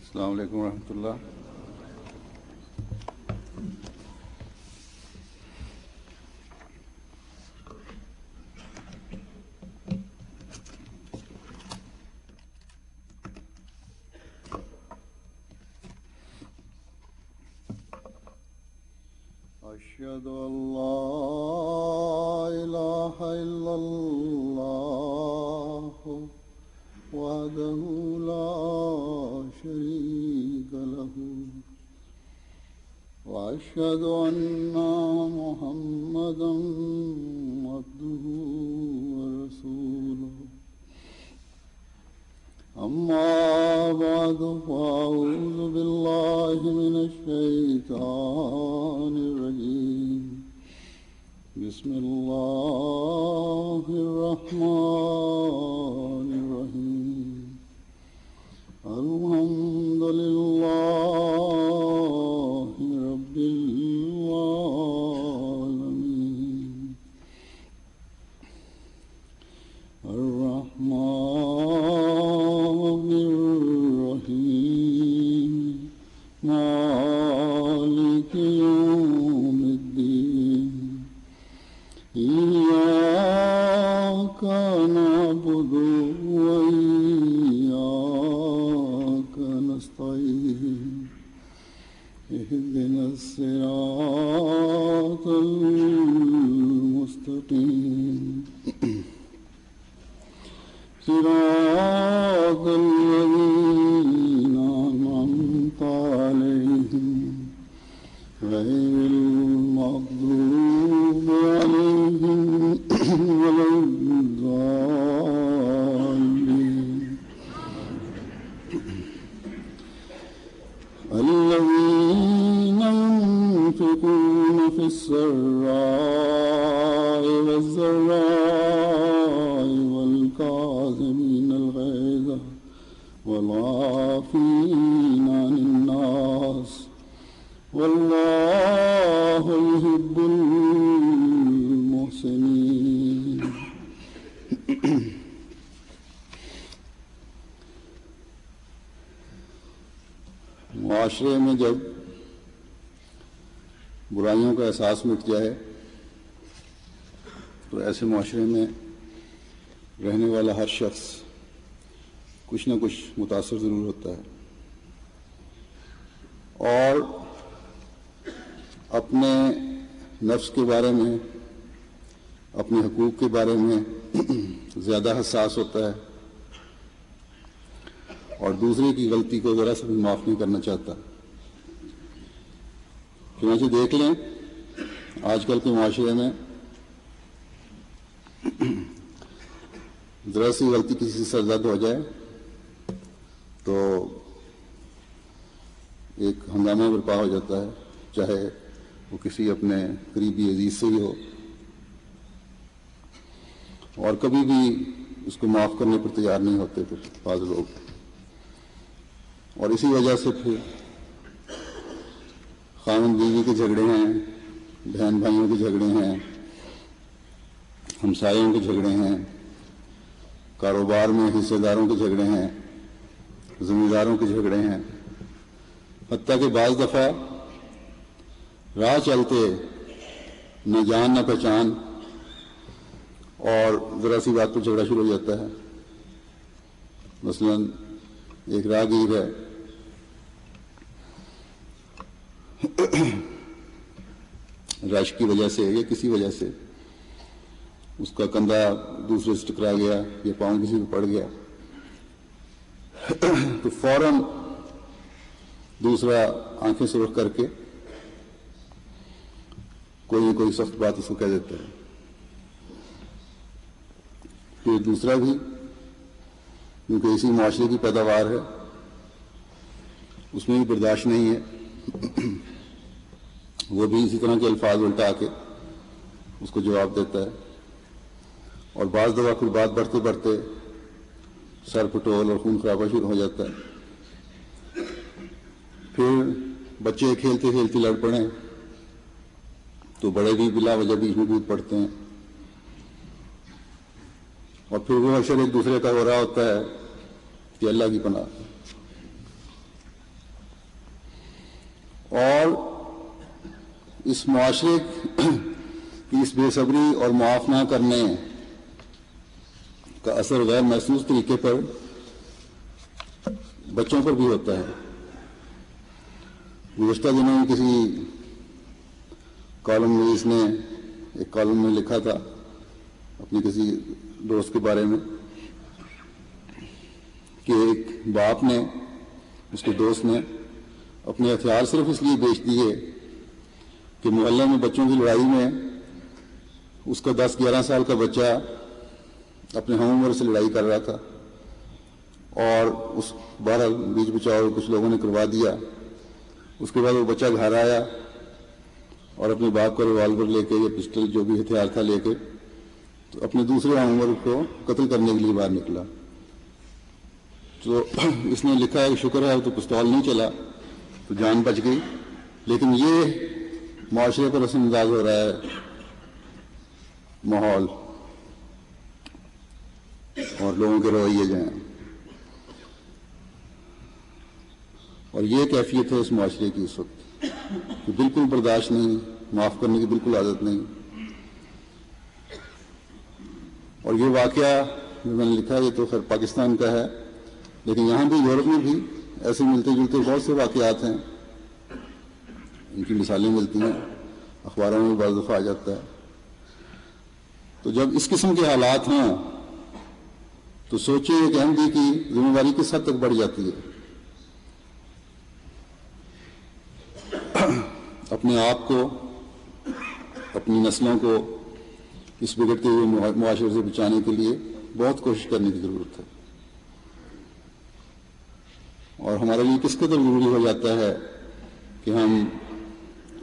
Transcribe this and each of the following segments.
السلام علیکم ورحمۃ اللہ۔ أشهد أن لا إله إلا الله وحده لا شريك له وأشهد أن محمدا عبده ورسوله أما بعد فأعوذ بالله من الشيطان الرجيم بسم الله الرحمن الرحيم الحمد لله رب العالمين الرحمن الرحيم مالك يوم الدين إياك نعبد وإياك نستعين اهدنا الصراط المستقيم صراط الذين أنعمت عليهم غير المغضوب عليهم ولا الضالين الذين ينفقون في السراء والضراء والكاظمين الغيظ والعافين عن الناس والله يحب المحسنين۔ معاشرے میں جب برائیوں کا احساس مٹ جائے تو ایسے معاشرے میں رہنے والا ہر شخص کچھ نہ کچھ متاثر ضرور ہوتا ہے اور اپنے نفس کے بارے میں، اپنے حقوق کے بارے میں زیادہ حساس ہوتا ہے اور دوسرے کی غلطی کو ذرا سا بھی معاف نہیں کرنا چاہتا۔ چنانچہ دیکھ لیں آج کل کے معاشرے میں ذرا سی غلطی کسی سے سرزد ہو جائے تو ایک ہنگامہ برپا ہو جاتا ہے، چاہے وہ کسی اپنے قریبی عزیز سے ہی ہو، اور کبھی بھی اس کو معاف کرنے پر تیار نہیں ہوتے پھر بعض لوگ، اور اسی وجہ سے پھر خاوند بیوی کے جھگڑے ہیں، بہن بھائیوں کے جھگڑے ہیں، ہمسایوں کے جھگڑے ہیں، کاروبار میں حصے داروں کے جھگڑے ہیں، زمینداروں کے جھگڑے ہیں، حتیٰ کہ بعض دفعہ راہ چلتے نہ جان نہ پہچان اور ذرا سی بات پر جھگڑا شروع ہو جاتا ہے۔ مثلاً ایک راہگیر ہے، رش کی وجہ سے یا کسی وجہ سے اس کا کندھا دوسرے سے ٹکرا گیا یا پاؤں کسی پہ پڑ گیا تو فوراً دوسرا آنکھیں سرخ کر کے کوئی نہ کوئی سخت بات اس کو کہہ دیتا ہے۔ پھر دوسرا بھی کیونکہ اسی معاشرے کی پیداوار ہے، اس میں بھی برداشت نہیں ہے، وہ بھی اسی طرح کے الفاظ الٹا کے اس کو جواب دیتا ہے، اور بعض دفعہ پھر بات بڑھتے بڑھتے سر پٹول اور خون خرابہ شروع ہو جاتا ہے۔ پھر بچے کھیلتے کھیلتے لڑ پڑیں تو بڑے بھی بلا وجہ بیچ میں کود پڑتے ہیں، اور پھر وہ حشر ایک دوسرے کا ہو رہا ہوتا ہے کہ اللہ کی پناہ۔ اور اس معاشرے کی اس بے صبری اور معاف نہ کرنے کا اثر غیر محسوس طریقے پر بچوں پر بھی ہوتا ہے. گزشتہ دنوں میں کسی کالم نویس نے ایک کالم میں لکھا تھا اپنی کسی دوست کے بارے میں کہ ایک باپ نے، اس کے دوست نے اپنے ہتھیار صرف اس لیے بیچ دیے کہ محلے میں بچوں کی لڑائی میں اس کا 10-11 سال کا بچہ اپنے ہم عمر سے لڑائی کر رہا تھا اور اس بہرحال بیچ بچاؤ کچھ لوگوں نے کروا دیا. اس کے بعد وہ بچہ گھر آیا اور اپنے باپ کا ریوالور لے کے یا پسٹل جو بھی ہتھیار تھا لے کے تو اپنے دوسرے ہم عمر کو قتل کرنے کے لیے باہر نکلا. تو اس نے لکھا ہے کہ شکر ہے تو پستول نہیں چلا تو جان بچ گئی، لیکن یہ معاشرے پر اثر انداز ہو رہا ہے ماحول اور لوگوں کے رویے جو ہیں، اور یہ کیفیت ہے اس معاشرے کی اس وقت کہ بالکل برداشت نہیں، معاف کرنے کی بالکل عادت نہیں. اور یہ واقعہ جو میں نے لکھا ہے یہ تو خیر پاکستان کا ہے، لیکن یہاں بھی یورپ میں بھی ایسے ملتے جلتے بہت سے واقعات ہیں، ان کی مثالیں ملتی ہیں، اخباروں میں بعض دفعہ آ جاتا ہے. تو جب اس قسم کے حالات ہوں تو سوچیں کہ احمدی کی ذمہ داری کس حد تک بڑھ جاتی ہے. اپنے آپ کو، اپنی نسلوں کو اس بگڑتے ہوئے معاشرے سے بچانے کے لیے بہت کوشش کرنے کی ضرورت ہے. اور ہمارے لیے کس قدر ضروری ہو جاتا ہے کہ ہم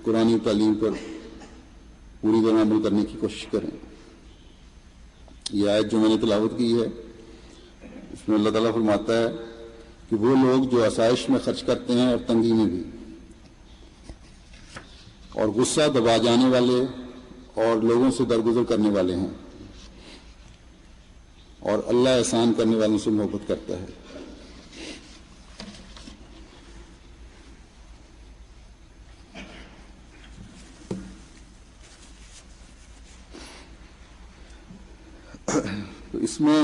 قرآنی تعلیم پر پوری طرح عمل کرنے کی کوشش کریں. یہ آیت جو میں نے تلاوت کی ہے اس میں اللہ تعالیٰ فرماتا ہے کہ وہ لوگ جو آسائش میں خرچ کرتے ہیں اور تنگی میں بھی، اور غصہ دبا جانے والے اور لوگوں سے درگزر کرنے والے ہیں، اور اللہ احسان کرنے والوں سے محبت کرتا ہے. تو اس میں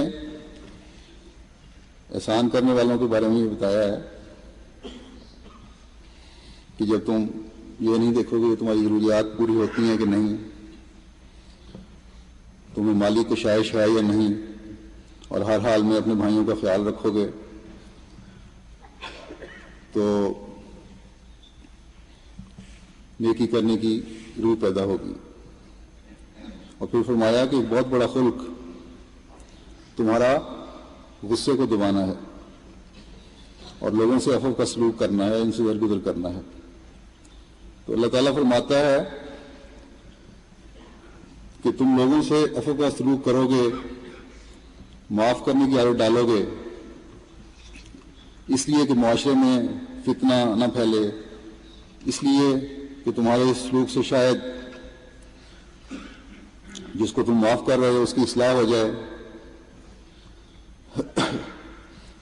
احسان کرنے والوں کے بارے میں یہ بتایا ہے کہ جب تم یہ نہیں دیکھو گے کہ تمہاری ضروریات پوری ہوتی ہیں کہ نہیں، تمہیں مالی کشائش ہے یا نہیں، اور ہر حال میں اپنے بھائیوں کا خیال رکھو گے، تو نیکی کرنے کی روح پیدا ہوگی. اور پھر فرمایا کہ ایک بہت بڑا خلق تمہارا غصے کو دبانا ہے اور لوگوں سے عفو کا سلوک کرنا ہے، ان سے درگزر کرنا ہے. تو اللہ تعالیٰ فرماتا ہے کہ تم لوگوں سے عفو کا سلوک کرو گے، معاف کرنے کی عادت ڈالو گے، اس لیے کہ معاشرے میں فتنہ نہ پھیلے، اس لیے کہ تمہارے اس سلوک سے شاید جس کو تم معاف کر رہے ہو اس کی اصلاح ہو جائے.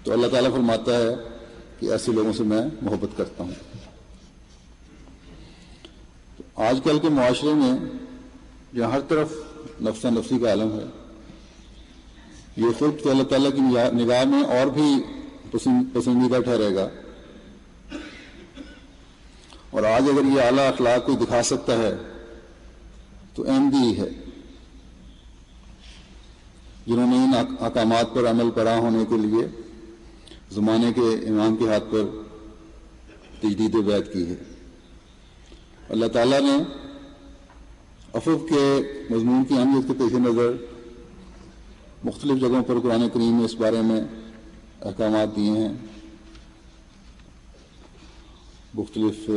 تو اللہ تعالیٰ فرماتا ہے کہ ایسے لوگوں سے میں محبت کرتا ہوں. آج کل کے معاشرے میں جہاں ہر طرف نفسا نفسی کا عالم ہے، یہ خود تو اللہ تعالیٰ کی نگاہ میں اور بھی پسندیدہ ٹھہرے گا. اور آج اگر یہ اعلیٰ اخلاق کوئی دکھا سکتا ہے تو احمدی ہے، جنہوں نے ان احکامات پر عمل پیرا ہونے کے لیے زمانے کے امام کے ہاتھ پر تجدید بیعت کی ہے. اللہ تعالیٰ نے عفو کے مضمون کی اہمیت کے پیش نظر مختلف جگہوں پر قرآن کریم میں اس بارے میں احکامات دیے ہیں، مختلف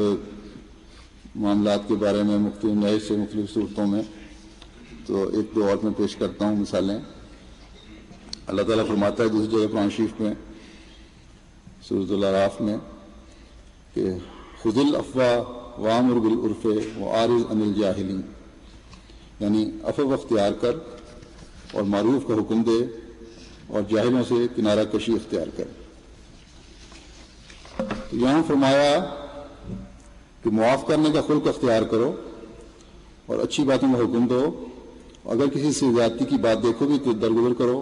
معاملات کے بارے میں مختلف نئے سے مختلف صورتوں میں. تو ایک دو اور میں پیش کرتا ہوں مثالیں. اللہ تعالیٰ فرماتا ہے دوسری جگہ قرآن شریف میں سورۃ الاعراف میں کہ خذ العفو وامر بالعرف واعرض عن الجاہلین، یعنی عفو اختیار کر اور معروف کا حکم دے اور جاہلوں سے کنارہ کشی اختیار کر. تو یہاں فرمایا کہ کہ معاف کرنے کا خلق اختیار کرو اور اچھی باتوں کا حکم دو. اگر کسی سے زیادتی کی بات دیکھو گی تو درگزر کرو.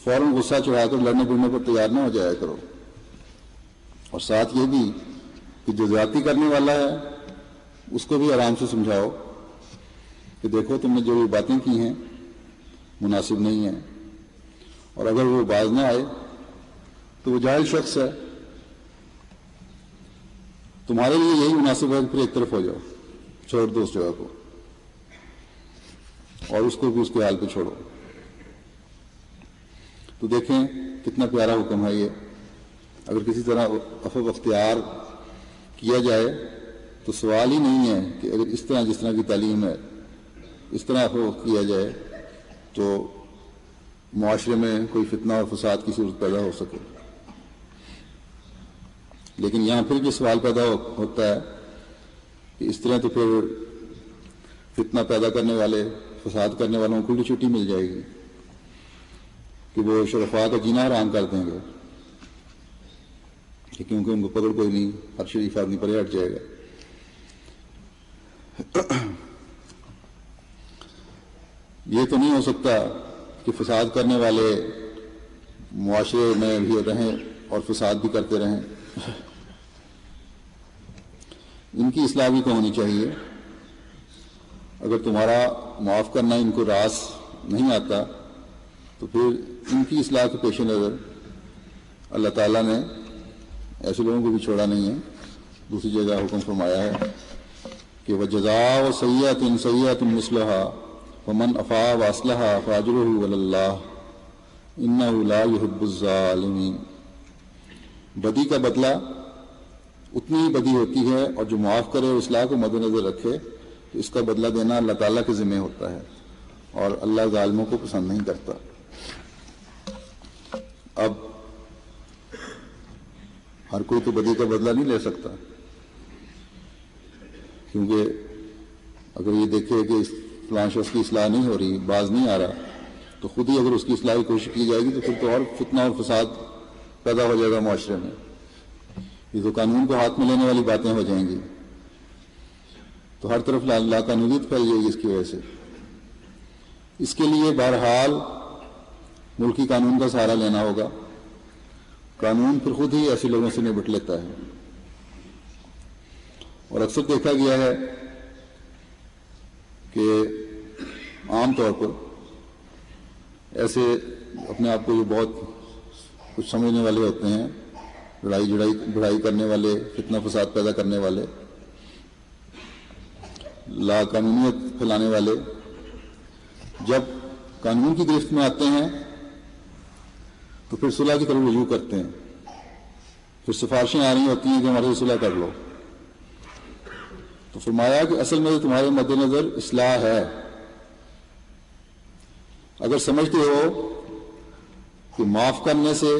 فوراً غصہ چڑھا کر لڑنے بڑھنے پر تیار نہ ہو جایا کرو. اور ساتھ یہ بھی کہ جو زیادتی کرنے والا ہے اس کو بھی آرام سے سمجھاؤ کہ دیکھو تم نے جو یہ باتیں کی ہیں مناسب نہیں ہیں، اور اگر وہ باز نہ آئے تو وہ جاہل شخص ہے، تمہارے لیے یہی مناسب ہے کہ پھر ایک طرف ہو جاؤ، چھوڑ دو اس جگہ کو اور اس کو بھی اس کے حال پہ چھوڑو. تو دیکھیں کتنا پیارا حکم ہے یہ. اگر کسی طرح عفو اختیار کیا جائے تو سوال ہی نہیں ہے کہ اگر اس طرح جس طرح کی تعلیم ہے اس طرح عفو کیا جائے تو معاشرے میں کوئی فتنہ اور فساد کی صورت پیدا ہو سکے. لیکن یہاں پھر بھی سوال پیدا ہوتا ہے کہ اس طرح تو پھر فتنہ پیدا کرنے والے، فساد کرنے والوں کو کھلی چھٹی مل جائے گی کہ وہ شرفاء کا جینا حرام کر دیں گے، کیونکہ ان کو پکڑ کوئی نہیں، ہر شریف آدمی پرے ہٹ جائے گا. یہ تو نہیں ہو سکتا کہ فساد کرنے والے معاشرے میں بھی رہیں اور فساد بھی کرتے رہیں. ان کی اصلاح بھی تو ہونی چاہیے. اگر تمہارا معاف کرنا ان کو راس نہیں آتا تو پھر ان کی اصلاح کے پیش نظر اللہ تعالیٰ نے ایسے لوگوں کو بھی چھوڑا نہیں ہے. دوسری جگہ حکم فرمایا ہے کہ وَجَزَاءُ سَيِّئَةٍ سَيِّئَةٌ مِثْلُهَا وَمَنْ عَفَا وَأَصْلَحَ فَأَجْرُهُ عَلَى اللَّهِ إِنَّهُ لَا يُحِبُّ الظَّالِمِينَ. بدی کا بدلہ اتنی ہی بدی ہوتی ہے، اور جو معاف کرے اور اصلاح کو مد نظر رکھے تو اس کا بدلہ دینا اللہ تعالیٰ کے ذمہ ہوتا ہے، اور اللہ ظالموں کو پسند نہیں کرتا. اب ہر کوئی تو بدی کا بدلہ نہیں لے سکتا، کیونکہ اگر یہ دیکھے کہ فلاں شخص کی اصلاح نہیں ہو رہی، باز نہیں آ رہا، تو خود ہی اگر اس کی اصلاح کی کوشش کی جائے گی تو پھر تو اور فتنہ اور فساد پیدا ہو جائے گا معاشرے میں. یہ تو قانون کو ہاتھ میں لینے والی باتیں ہو جائیں گی، تو ہر طرف لاقانونیت پھیل جائے گی اس کی وجہ سے. اس کے لیے بہرحال ملکی قانون کا سہارا لینا ہوگا. قانون پھر خود ہی ایسے لوگوں سے نبٹ لیتا ہے. اور اکثر دیکھا گیا ہے کہ عام طور پر ایسے اپنے آپ کو جو بہت کچھ سمجھنے والے ہوتے ہیں، لڑائی بڑھائی کرنے والے، فتنہ فساد پیدا کرنے والے، لا قانونیت پھیلانے والے، جب قانون کی گرفت میں آتے ہیں تو پھر صلح کی طرف رجوع کرتے ہیں. پھر سفارشیں آ رہی ہوتی ہیں کہ ہمارے صلح کر لو. تو فرمایا کہ اصل میں تمہارے مد نظر اصلاح ہے. اگر سمجھتے ہو کہ معاف کرنے سے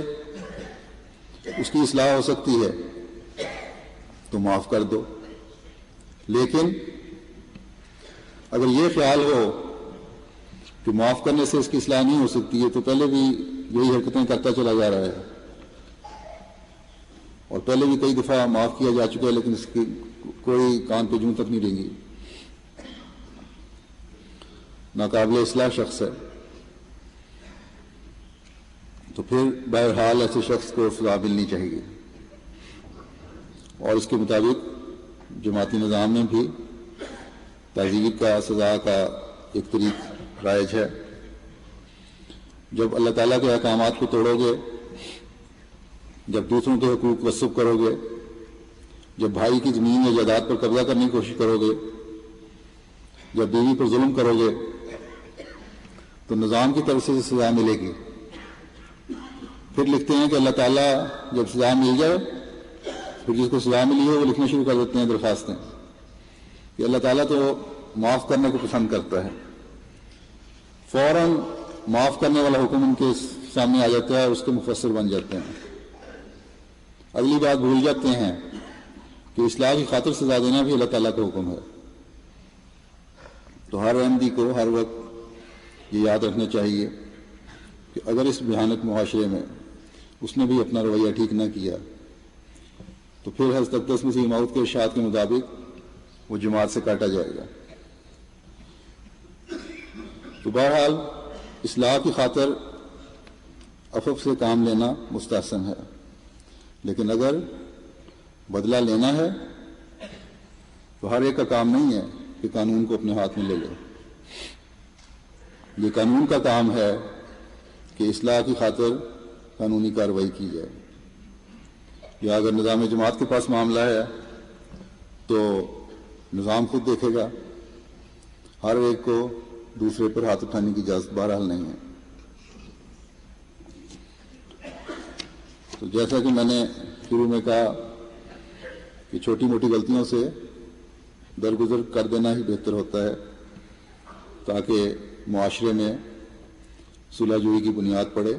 اس کی اصلاح ہو سکتی ہے تو معاف کر دو. لیکن اگر یہ خیال ہو کہ معاف کرنے سے اس کی اصلاح نہیں ہو سکتی ہے تو پہلے بھی یہی حرکتیں کرتا چلا جا رہا ہے، اور پہلے بھی کئی دفعہ معاف کیا جا چکا ہے، لیکن اس کی کوئی کان پہ جوں تک نہیں رہیں گی، ناقابل اصلاح شخص ہے. تو پھر بہرحال ایسے شخص کو سزا ملنی چاہیے. اور اس کے مطابق جماعتی نظام میں بھی تعزیر کا، سزا کا ایک طریق رائج ہے. جب اللہ تعالیٰ کے احکامات کو توڑو گے، جب دوسروں کے حقوق غصب کرو گے، جب بھائی کی زمین یا جائیداد پر قبضہ کرنے کی کوشش کرو گے، جب بیوی پر ظلم کرو گے، تو نظام کی طرف سے سزا ملے گی. پھر لکھتے ہیں کہ اللہ تعالیٰ جب سزا مل جائے، پھر جس کو سزا ملی ہے وہ لکھنا شروع کر دیتے ہیں درخواستیں کہ اللہ تعالیٰ تو معاف کرنے کو پسند کرتا ہے. فوراً معاف کرنے والا حکم ان کے سامنے آ جاتا ہے، اس کے مفسر بن جاتے ہیں. اگلی بات بھول جاتے ہیں کہ اصلاح کی خاطر سزا دینا بھی اللہ تعالیٰ کا حکم ہے. تو ہر احمدی کو ہر وقت یہ یاد رکھنا چاہیے کہ اگر اس بھیانک معاشرے میں اس نے بھی اپنا رویہ ٹھیک نہ کیا تو پھر حضرت اقدس مسیح موعود کے ارشاد کے مطابق وہ جماعت سے کاٹا جائے گا۔ تو بہرحال اصلاح کی خاطر عفو سے کام لینا مستحسن ہے، لیکن اگر بدلہ لینا ہے تو ہر ایک کا کام نہیں ہے کہ قانون کو اپنے ہاتھ میں لے لے۔ یہ قانون کا کام ہے کہ اصلاح کی خاطر قانونی کارروائی کی جائے، یا اگر نظام جماعت کے پاس معاملہ ہے تو نظام خود دیکھے گا، ہر ایک کو دوسرے پر ہاتھ اٹھانے کی اجازت بہرحال نہیں ہے۔ تو جیسا کہ میں نے شروع میں کہا کہ چھوٹی موٹی غلطیوں سے درگزر کر دینا ہی بہتر ہوتا ہے، تاکہ معاشرے میں صلح جوئی کی بنیاد پڑے،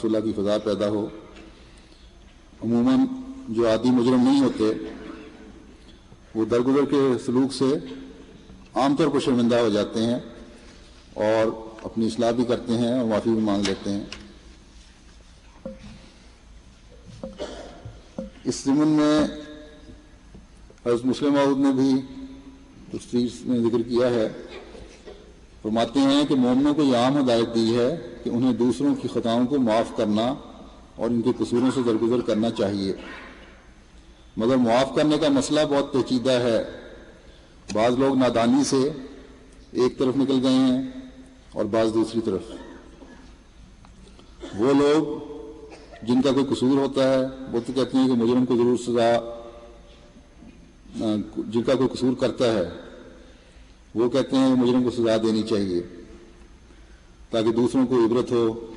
صلح کی فضا پیدا ہو۔ عموماً جو عادی مجرم نہیں ہوتے وہ درگزر کے سلوک سے عام طور پر شرمندہ ہو جاتے ہیں اور اپنی اصلاح بھی کرتے ہیں اور معافی بھی مانگ لیتے ہیں۔ اس ضمن میں حضرت مسلم موعود نے بھی تفسیر میں ذکر کیا ہے، فرماتے ہیں کہ مومنوں کو یہ عام ہدایت دی ہے کہ انہیں دوسروں کی خطاؤں کو معاف کرنا اور ان کے قصوروں سے درگزر کرنا چاہیے، مگر معاف کرنے کا مسئلہ بہت پیچیدہ ہے۔ بعض لوگ نادانی سے ایک طرف نکل گئے ہیں اور بعض دوسری طرف۔ وہ لوگ جن کا کوئی قصور ہوتا ہے وہ تو کہتے ہیں کہ مجرم کو ضرور سزا، جن کا کوئی قصور کرتا ہے وہ کہتے ہیں کہ مجرم کو سزا دینی چاہیے تاکہ دوسروں کو عبرت ہو،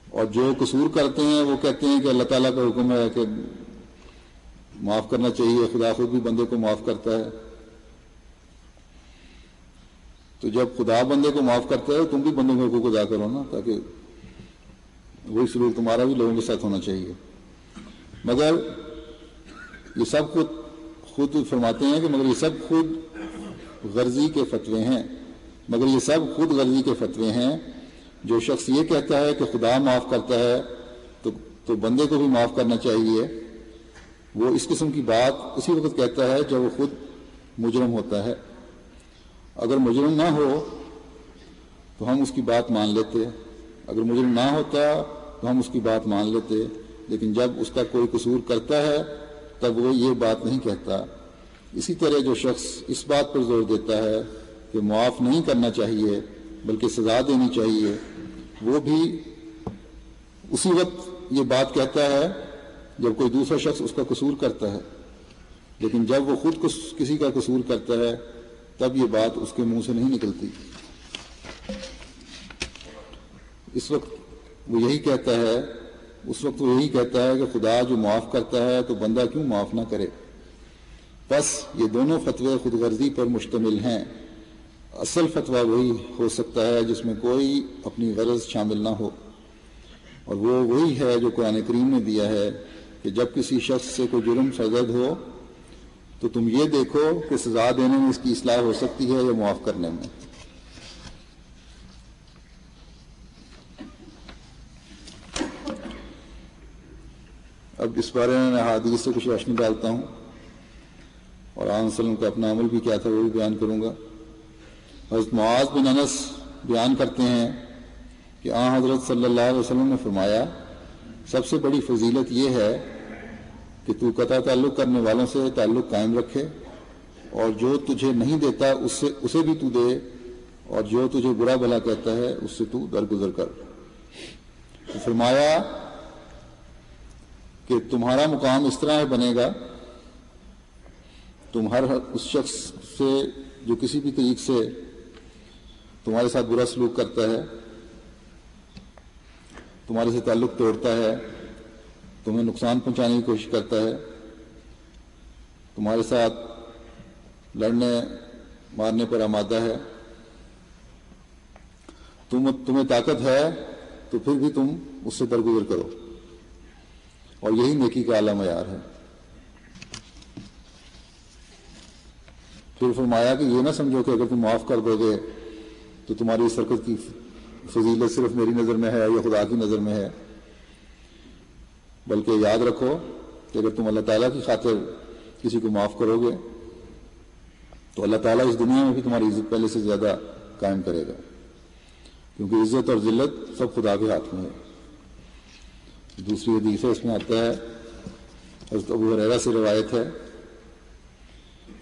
اور جو قصور کرتے ہیں وہ کہتے ہیں کہ اللہ تعالیٰ کا حکم ہے کہ معاف کرنا چاہیے، خدا خود بھی بندے کو معاف کرتا ہے۔ تو جب خدا بندے کو معاف کرتا ہے تم بھی بندوں کے حقوق ادا کرو نا، تاکہ وہی سلوک تمہارا بھی لوگوں کے ساتھ ہونا چاہیے۔ مگر یہ سب خود فرماتے ہیں کہ مگر یہ سب خود غرضی کے فتوے ہیں، مگر یہ سب خود غرضی کے فتوے ہیں۔ جو شخص یہ کہتا ہے کہ خدا معاف کرتا ہے تو بندے کو بھی معاف کرنا چاہیے، وہ اس قسم کی بات اسی وقت کہتا ہے جب وہ خود مجرم ہوتا ہے۔ اگر مجرم نہ ہو تو ہم اس کی بات مان لیتے، اگر مجرم نہ ہوتا تو ہم اس کی بات مان لیتے، لیکن جب اس کا کوئی قصور کرتا ہے تب وہ یہ بات نہیں کہتا۔ اسی طرح جو شخص اس بات پر زور دیتا ہے کہ معاف نہیں کرنا چاہیے بلکہ سزا دینی چاہیے، وہ بھی اسی وقت یہ بات کہتا ہے جب کوئی دوسرا شخص اس کا قصور کرتا ہے، لیکن جب وہ خود کسی کا قصور کرتا ہے تب یہ بات اس کے منہ سے نہیں نکلتی۔ اس وقت وہ یہی کہتا ہے کہ خدا جو معاف کرتا ہے تو بندہ کیوں معاف نہ کرے۔ بس یہ دونوں فتوے خود غرضی پر مشتمل ہیں۔ اصل فتویٰ وہی ہو سکتا ہے جس میں کوئی اپنی غرض شامل نہ ہو، اور وہ وہی ہے جو قرآن کریم نے دیا ہے کہ جب کسی شخص سے کوئی جرم سرزد ہو تو تم یہ دیکھو کہ سزا دینے میں اس کی اصلاح ہو سکتی ہے یا معاف کرنے میں۔ اب اس بارے میں احادیث سے کچھ روشنی ڈالتا ہوں اور آن وسلم کا اپنا عمل بھی کیا تھا وہ بھی بیان کروں گا۔ حضرت معاذ بن انس بیان کرتے ہیں کہ آن حضرت صلی اللہ علیہ وسلم نے فرمایا، سب سے بڑی فضیلت یہ ہے کہ تو قطع تعلق کرنے والوں سے تعلق قائم رکھے، اور جو تجھے نہیں دیتا اسے بھی تو دے، اور جو تجھے برا بھلا کہتا ہے اس سے تو درگزر کر۔ تو فرمایا کہ تمہارا مقام اس طرح بنے گا، تم ہر اس شخص سے جو کسی بھی طریق سے تمہارے ساتھ برا سلوک کرتا ہے، تمہارے سے تعلق توڑتا ہے، تمہیں نقصان پہنچانے کی کوشش کرتا ہے، تمہارے ساتھ لڑنے مارنے پر آمادہ ہے، تمہیں طاقت ہے تو پھر بھی تم اس سے درگزر کرو، اور یہی نیکی کا اعلیٰ معیار ہے۔ پھر فرمایا کہ یہ نہ سمجھو کہ اگر تم معاف کر دو گے تو تمہاری اس حرکت کی فضیلت صرف میری نظر میں ہے یا خدا کی نظر میں ہے، بلکہ یاد رکھو کہ کہ اگر تم اللہ تعالیٰ کی خاطر کسی کو معاف کرو گے تو اللہ تعالیٰ اس دنیا میں بھی تمہاری عزت پہلے سے زیادہ قائم کرے گا، کیونکہ عزت اور ذلت سب خدا کے ہاتھ میں ہے۔ دوسری حدیث ہے، اس میں آتا ہے، حضرت ابو ہریرہ سے روایت ہے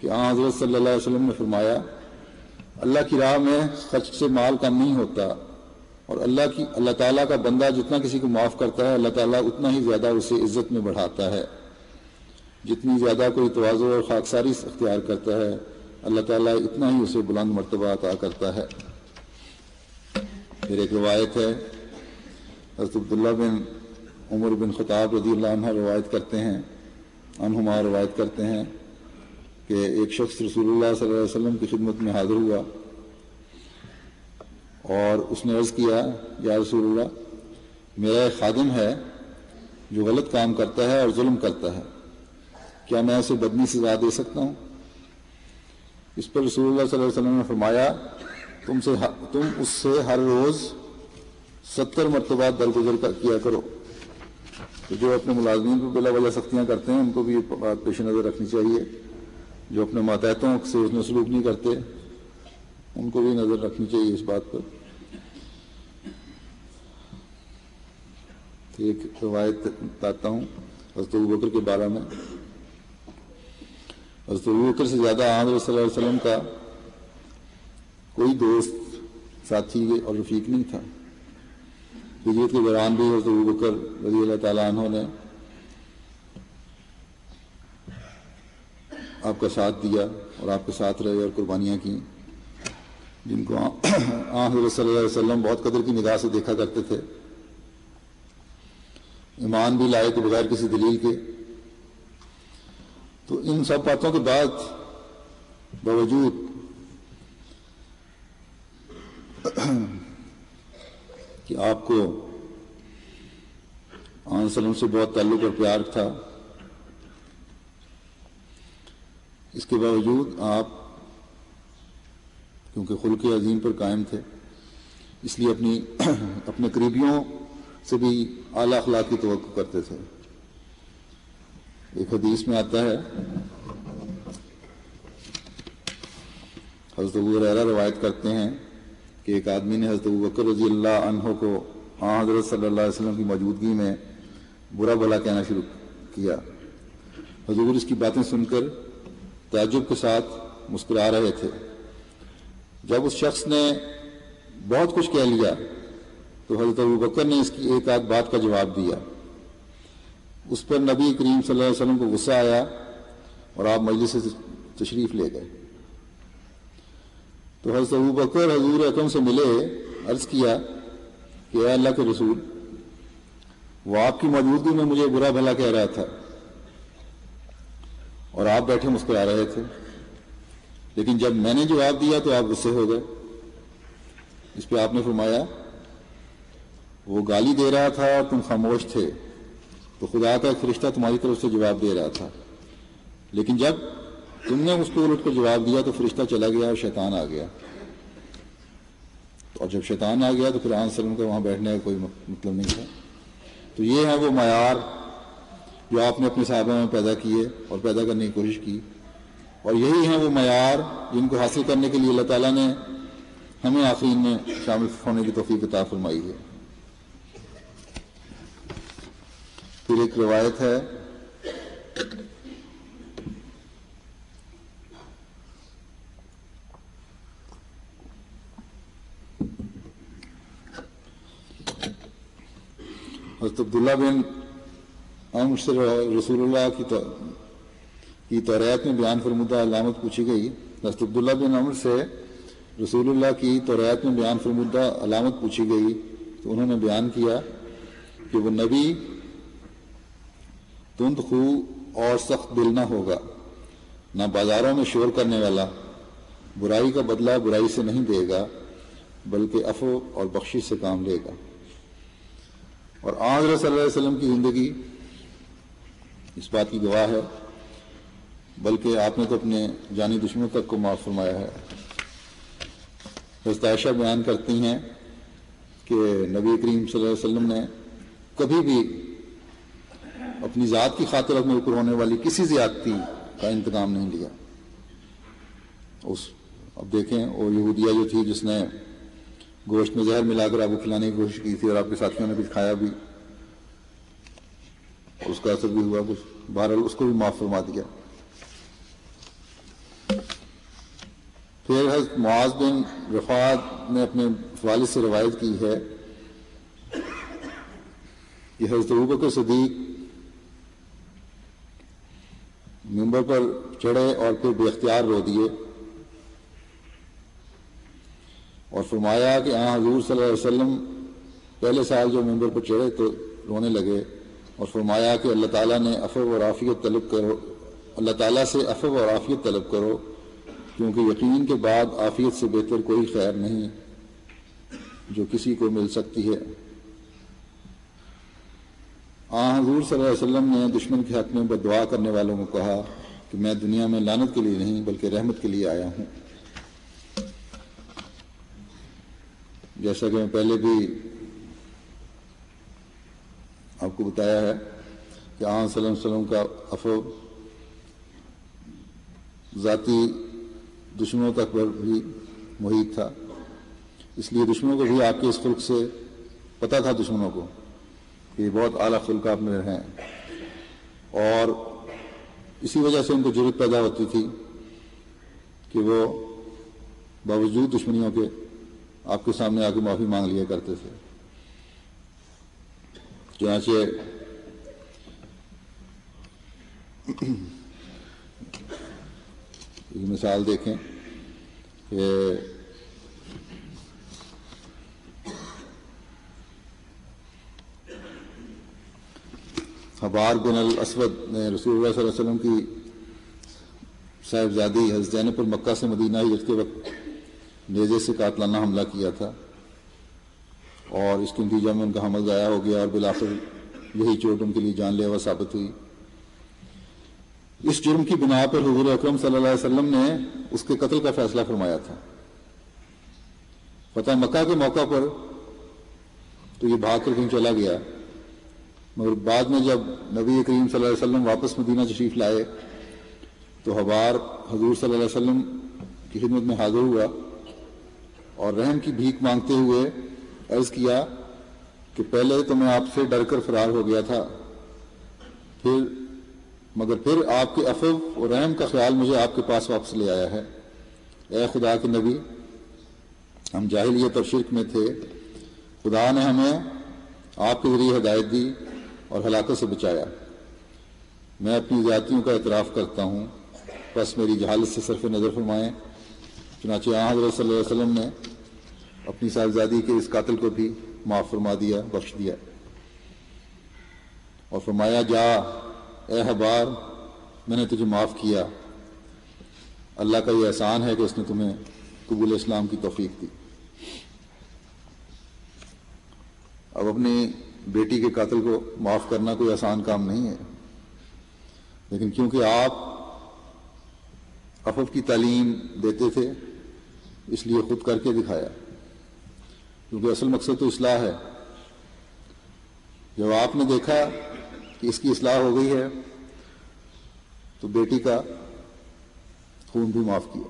کہ حضرت صلی اللہ علیہ وسلم نے فرمایا، اللہ کی راہ میں خرچ سے مال کم نہیں ہوتا، اور اللہ تعالیٰ کا بندہ جتنا کسی کو معاف کرتا ہے اللہ تعالیٰ اتنا ہی زیادہ اسے عزت میں بڑھاتا ہے۔ جتنی زیادہ کوئی تواضع اور خاکساری اختیار کرتا ہے اللہ تعالیٰ اتنا ہی اسے بلند مرتبہ عطا کرتا ہے۔ پھر ایک روایت ہے، حضرت عبداللہ بن عمر بن خطاب رضی اللہ عنہ روایت کرتے ہیں کہ ایک شخص رسول اللہ صلی اللہ علیہ وسلم کی خدمت میں حاضر ہوا اور اس نے عرض کیا، یا رسول اللہ، میرا ایک خادم ہے جو غلط کام کرتا ہے اور ظلم کرتا ہے، کیا میں اسے بدنی سزا دے سکتا ہوں؟ اس پر رسول اللہ صلی اللہ علیہ وسلم نے فرمایا، تم اس سے ہر روز 70 مرتبہ درگزر کیا کرو۔ تو جو اپنے ملازمین پر بلا وجہ سختیاں کرتے ہیں ان کو بھی یہ بات پیش نظر رکھنی چاہیے، جو اپنے ماتحتوں سے اس میں سلوک نہیں کرتے ان کو بھی نظر رکھنی چاہیے اس بات پر۔ ایک روایت بتاتا ہوں حضرت ابوبکر کے بارے میں۔ حضرت ابوبکر سے زیادہ حضرت صلی اللہ علیہ وسلم کا کوئی دوست، ساتھی اور رفیق نہیں تھا۔ ہجرت کے دوران بھی حضرت ابوبکر رضی اللہ تعالیٰ عنہ نے آپ کا ساتھ دیا اور آپ کے ساتھ رہے اور قربانیاں کی، جن کو حضرت صلی اللہ علیہ وسلم بہت قدر کی نگاہ سے دیکھا کرتے تھے۔ ایمان بھی لائے تو بغیر کسی دلیل کے۔ تو ان سب باتوں کے باوجود کہ آپ کو آن وسلم سے بہت تعلق اور پیار تھا، اس کے باوجود آپ کیونکہ خلق عظیم پر قائم تھے، اس لیے اپنے قریبیوں سے بھی اعلیٰ اخلاق کی توقع کرتے تھے۔ ایک حدیث میں آتا ہے، حضرت ابو ہریرہ روایت کرتے ہیں کہ ایک آدمی نے حضرت ابوبکر رضی اللہ عنہ کو حضرت صلی اللہ علیہ وسلم کی موجودگی میں برا بھلا کہنا شروع کیا۔ حضور اس کی باتیں سن کر تعجب کے ساتھ مسکرا رہے تھے۔ جب اس شخص نے بہت کچھ کہہ لیا تو حضرت ابوبکر نے اس کی ایک آدھ بات کا جواب دیا۔ اس پر نبی کریم صلی اللہ علیہ وسلم کو غصہ آیا اور آپ مجلس سے تشریف لے گئے۔ تو حضرت ابوبکر حضور اکرم سے ملے، عرض کیا کہ اے اللہ کے رسول، وہ آپ کی موجودگی میں مجھے برا بھلا کہہ رہا تھا اور آپ بیٹھے مسکرا رہے تھے، لیکن جب میں نے جواب دیا تو آپ غصے ہو گئے۔ اس پہ آپ نے فرمایا، وہ گالی دے رہا تھا اور تم خاموش تھے تو خدا کا ایک فرشتہ تمہاری طرف سے جواب دے رہا تھا، لیکن جب تم نے اس کو الٹ کر جواب دیا تو فرشتہ چلا گیا اور شیطان آ گیا۔ اور جب شیطان آ گیا تو پھر آن سلم کا وہاں بیٹھنے کا کوئی مطلب نہیں تھا۔ تو یہ ہے وہ معیار جو آپ نے اپنے صحابہ میں پیدا کیے اور پیدا کرنے کی کوشش کی، اور یہی ہیں وہ معیار جن کو حاصل کرنے کے لیے اللہ تعالیٰ نے ہمیں آخرین میں شامل ہونے کی توفیق عطا فرمائی ہے۔ پھر ایک روایت ہے، حضرت عبداللہ بن عمر سے رسول اللہ کی توریت میں بیان فرمودہ علامت پوچھی گئی۔ حضرت عبداللہ بن عمر سے رسول اللہ کی توریت میں بیان فرمودہ علامت پوچھی گئی تو انہوں نے بیان کیا کہ وہ نبی تند خو اور سخت دل نہ ہوگا، نہ بازاروں میں شور کرنے والا، برائی کا بدلہ برائی سے نہیں دے گا بلکہ عفو اور بخشش سے کام لے گا۔ اور حضرت صلی اللہ علیہ وسلم کی زندگی اس بات کی گواہ ہے، بلکہ آپ نے تو اپنے جانی دشمنوں تک کو معاف فرمایا ہے۔ حضرت عائشہ بیان کرتی ہیں کہ نبی کریم صلی اللہ علیہ وسلم نے کبھی بھی اپنی ذات کی خاطر اپنے اوپر ہونے والی کسی زیادتی کا انتقام نہیں لیا. اب دیکھیں وہ یہودیہ جو تھی جس نے گوشت میں زہر ملا کر آپ کو کھلانے کی کوشش کی تھی اور آپ کے ساتھیوں نے بھی کھایا بھی، اس کا اثر بھی ہوا کچھ، بہرحال اس کو بھی معاف فرما دیا. پھر حضرت معاذ بن رفاعہ نے اپنے والد سے روایت کی ہے کہ حضرت ابوبکر صدیق منبر پر چڑھے اور پھر بے اختیار رو دیے اور فرمایا کہ حضور صلی اللہ علیہ وسلم پہلے سال جو منبر پر چڑھے تو رونے لگے اور فرمایا کہ اللہ تعالیٰ نے عفو اور عافیت طلب کرو، اللہ تعالیٰ سے عفو اور عافیت طلب کرو، کیونکہ یقین کے بعد عافیت سے بہتر کوئی خیر نہیں جو کسی کو مل سکتی ہے. حضور صلی اللہ علیہ وسلم نے دشمن کے حق میں بد دعا کرنے والوں کو کہا کہ میں دنیا میں لعنت کے لیے نہیں بلکہ رحمت کے لیے آیا ہوں. جیسا کہ میں پہلے بھی آپ کو بتایا ہے کہ آن صلی اللہ علیہ وسلم کا عفو ذاتی دشمنوں تک پر بھی محیط تھا، اس لیے دشمنوں کو بھی آپ کے اس خلق سے پتہ تھا، دشمنوں کو کہ یہ بہت اعلیٰ خلق آپ میں ہیں، اور اسی وجہ سے ان کو جرأت پیدا ہوتی تھی کہ وہ باوجود دشمنیوں کے آپ کے سامنے آ کے معافی مانگ لیا کرتے تھے. چنانچہ یہ مثال دیکھیں کہ حبار بن الاسود نے رسول اللہ صلی اللہ علیہ وسلم کی صاحبزادی حضرت زینب پر مکہ سے مدینہ ہجرت کے وقت نیزے سے قاتلانہ حملہ کیا تھا اور اس کے نتیجہ میں ان کا حمل ضائع ہو گیا اور بالآخر یہی چوٹ ان کے لیے جان لیوا ثابت ہوئی. اس جرم کی بنا پر حضور اکرم صلی اللہ علیہ وسلم نے اس کے قتل کا فیصلہ فرمایا تھا. فتح مکہ کے موقع پر تو یہ بھاگ کر کہیں چلا گیا، مگر بعد میں جب نبی کریم صلی اللہ علیہ وسلم واپس مدینہ تشریف لائے تو حبار حضور صلی اللہ علیہ وسلم کی خدمت میں حاضر ہوا اور رحم کی بھیک مانگتے ہوئے عرض کیا کہ پہلے تو میں آپ سے ڈر کر فرار ہو گیا تھا، مگر پھر آپ کے عفو اور رحم کا خیال مجھے آپ کے پاس واپس لے آیا ہے. اے خدا کے نبی، ہم جاہلیت اور شرک میں تھے، خدا نے ہمیں آپ کے ذریعے ہدایت دی اور ہلاکت سے بچایا. میں اپنی زیادتیوں کا اعتراف کرتا ہوں، بس میری جہالت سے صرف نظر فرمائیں. چنانچہ حضرت صلی اللہ علیہ وسلم نے اپنی صاحبزادی کے اس قاتل کو بھی معاف فرما دیا، بخش دیا اور فرمایا جا اے حبار، میں نے تجھے معاف کیا، اللہ کا یہ احسان ہے کہ اس نے تمہیں قبول اسلام کی توفیق دی. اب اپنی بیٹی کے قاتل کو معاف کرنا کوئی آسان کام نہیں ہے، لیکن کیونکہ آپ عفو کی تعلیم دیتے تھے اس لیے خود کر کے دکھایا، کیونکہ اصل مقصد تو اصلاح ہے. جب آپ نے دیکھا کہ اس کی اصلاح ہو گئی ہے تو بیٹی کا خون بھی معاف کیا،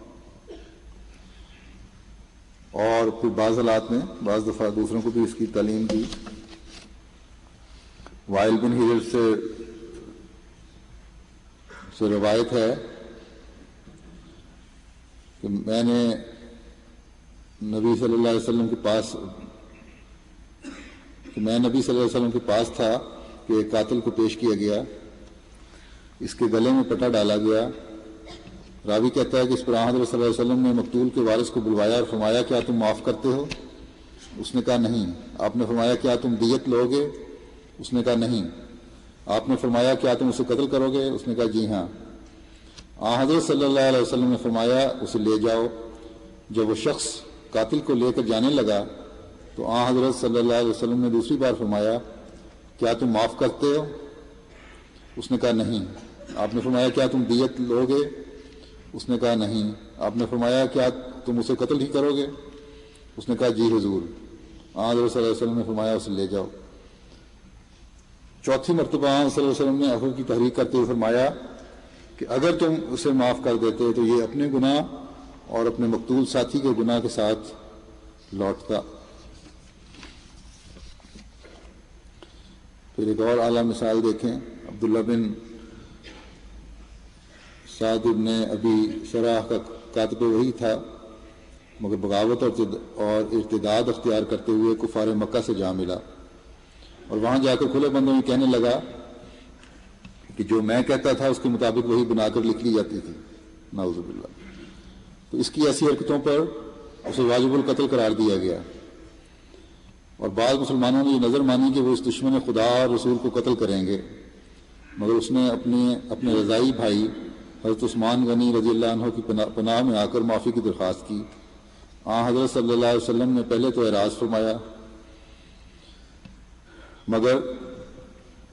اور پھر بعض حالات میں بعض دفعہ دوسروں کو بھی اس کی تعلیم دی. وائل بن حجر سے روایت ہے کہ میں نے نبی صلی اللہ علیہ وسلم کے پاس تھا کہ ایک قاتل کو پیش کیا گیا، اس کے گلے میں پٹا ڈالا گیا. راوی کہتا ہے کہ اس پر حضرت صلی اللہ علیہ وسلم نے مقتول کے وارث کو بلوایا اور فرمایا کیا تم معاف کرتے ہو؟ اس نے کہا نہیں. آپ نے فرمایا کیا تم دیت لو گے؟ اس نے کہا نہیں. آپ نے فرمایا کیا تم اسے قتل کرو گے؟ اس نے کہا جی ہاں. حضرت صلی اللہ علیہ وسلم نے فرمایا اسے لے جاؤ. جب وہ شخص قاتل کو لے کر جانے لگا تو حضرت صلی اللہ علیہ وسلم نے دوسری بار فرمایا کیا تم معاف کرتے ہو؟ اس نے کہا نہیں. آپ نے فرمایا کیا تم دیت لو گے؟ اس نے کہا نہیں. آپ نے فرمایا کیا تم اسے قتل ہی کرو گے؟ اس نے کہا جی حضور. حضرت صلی اللہ علیہ وسلم نے فرمایا اسے لے جاؤ. چوتھی مرتبہ صلی اللہ علیہ وسلم نے عفو کی تحریک کرتے ہوئے فرمایا کہ اگر تم اسے معاف کر دیتے تو یہ اپنے گناہ اور اپنے مقتول ساتھی کے گناہ کے ساتھ لوٹتا۔ پھر ایک اور اعلیٰ مثال دیکھیں، عبداللہ بن سعد بن ابی سرح کا کاتب وحی تھا، مگر بغاوت اور ارتداد اختیار کرتے ہوئے کفار مکہ سے جا ملا، اور وہاں جا کر کھلے بندوں میں کہنے لگا کہ جو میں کہتا تھا اس کے مطابق وہی بنا کر لکھ لی جاتی تھی، نعوذ باللہ۔ تو اس کی ایسی حرکتوں پر اسے واجب القتل قرار دیا گیا، اور بعض مسلمانوں نے یہ نظر مانی کہ وہ اس دشمن خدا اور رسول کو قتل کریں گے، مگر اس نے اپنے رضائی بھائی حضرت عثمان غنی رضی اللہ عنہ کی پناہ میں آ کر معافی کی درخواست کی۔ حضرت صلی اللہ علیہ وسلم نے پہلے تو اعراض فرمایا، مگر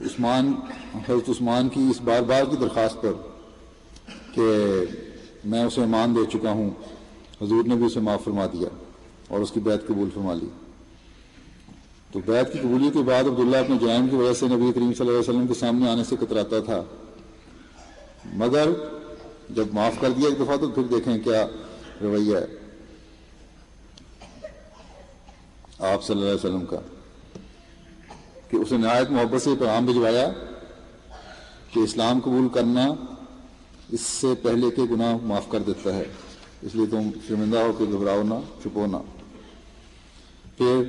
حضرت عثمان کی اس بار بار کی درخواست پر کہ میں اسے امان دے چکا ہوں، حضور نے بھی اسے معاف فرما دیا اور اس کی بیعت قبول فرما لی۔ تو بیعت کی قبولیت کے بعد عبداللہ اپنے جرائم کی وجہ سے نبی کریم صلی اللہ علیہ وسلم کے سامنے آنے سے کتراتا تھا، مگر جب معاف کر دیا ایک دفعہ تو پھر دیکھیں کیا رویہ ہے آپ صلی اللہ علیہ وسلم کا، کہ اسے نہایت محبت سے پیغام بھجوایا کہ اسلام قبول کرنا اس سے پہلے کے گناہ معاف کر دیتا ہے، اس لیے تم شرمندہ ہو کے گھبراؤ نہ، چھپو نہ۔ پھر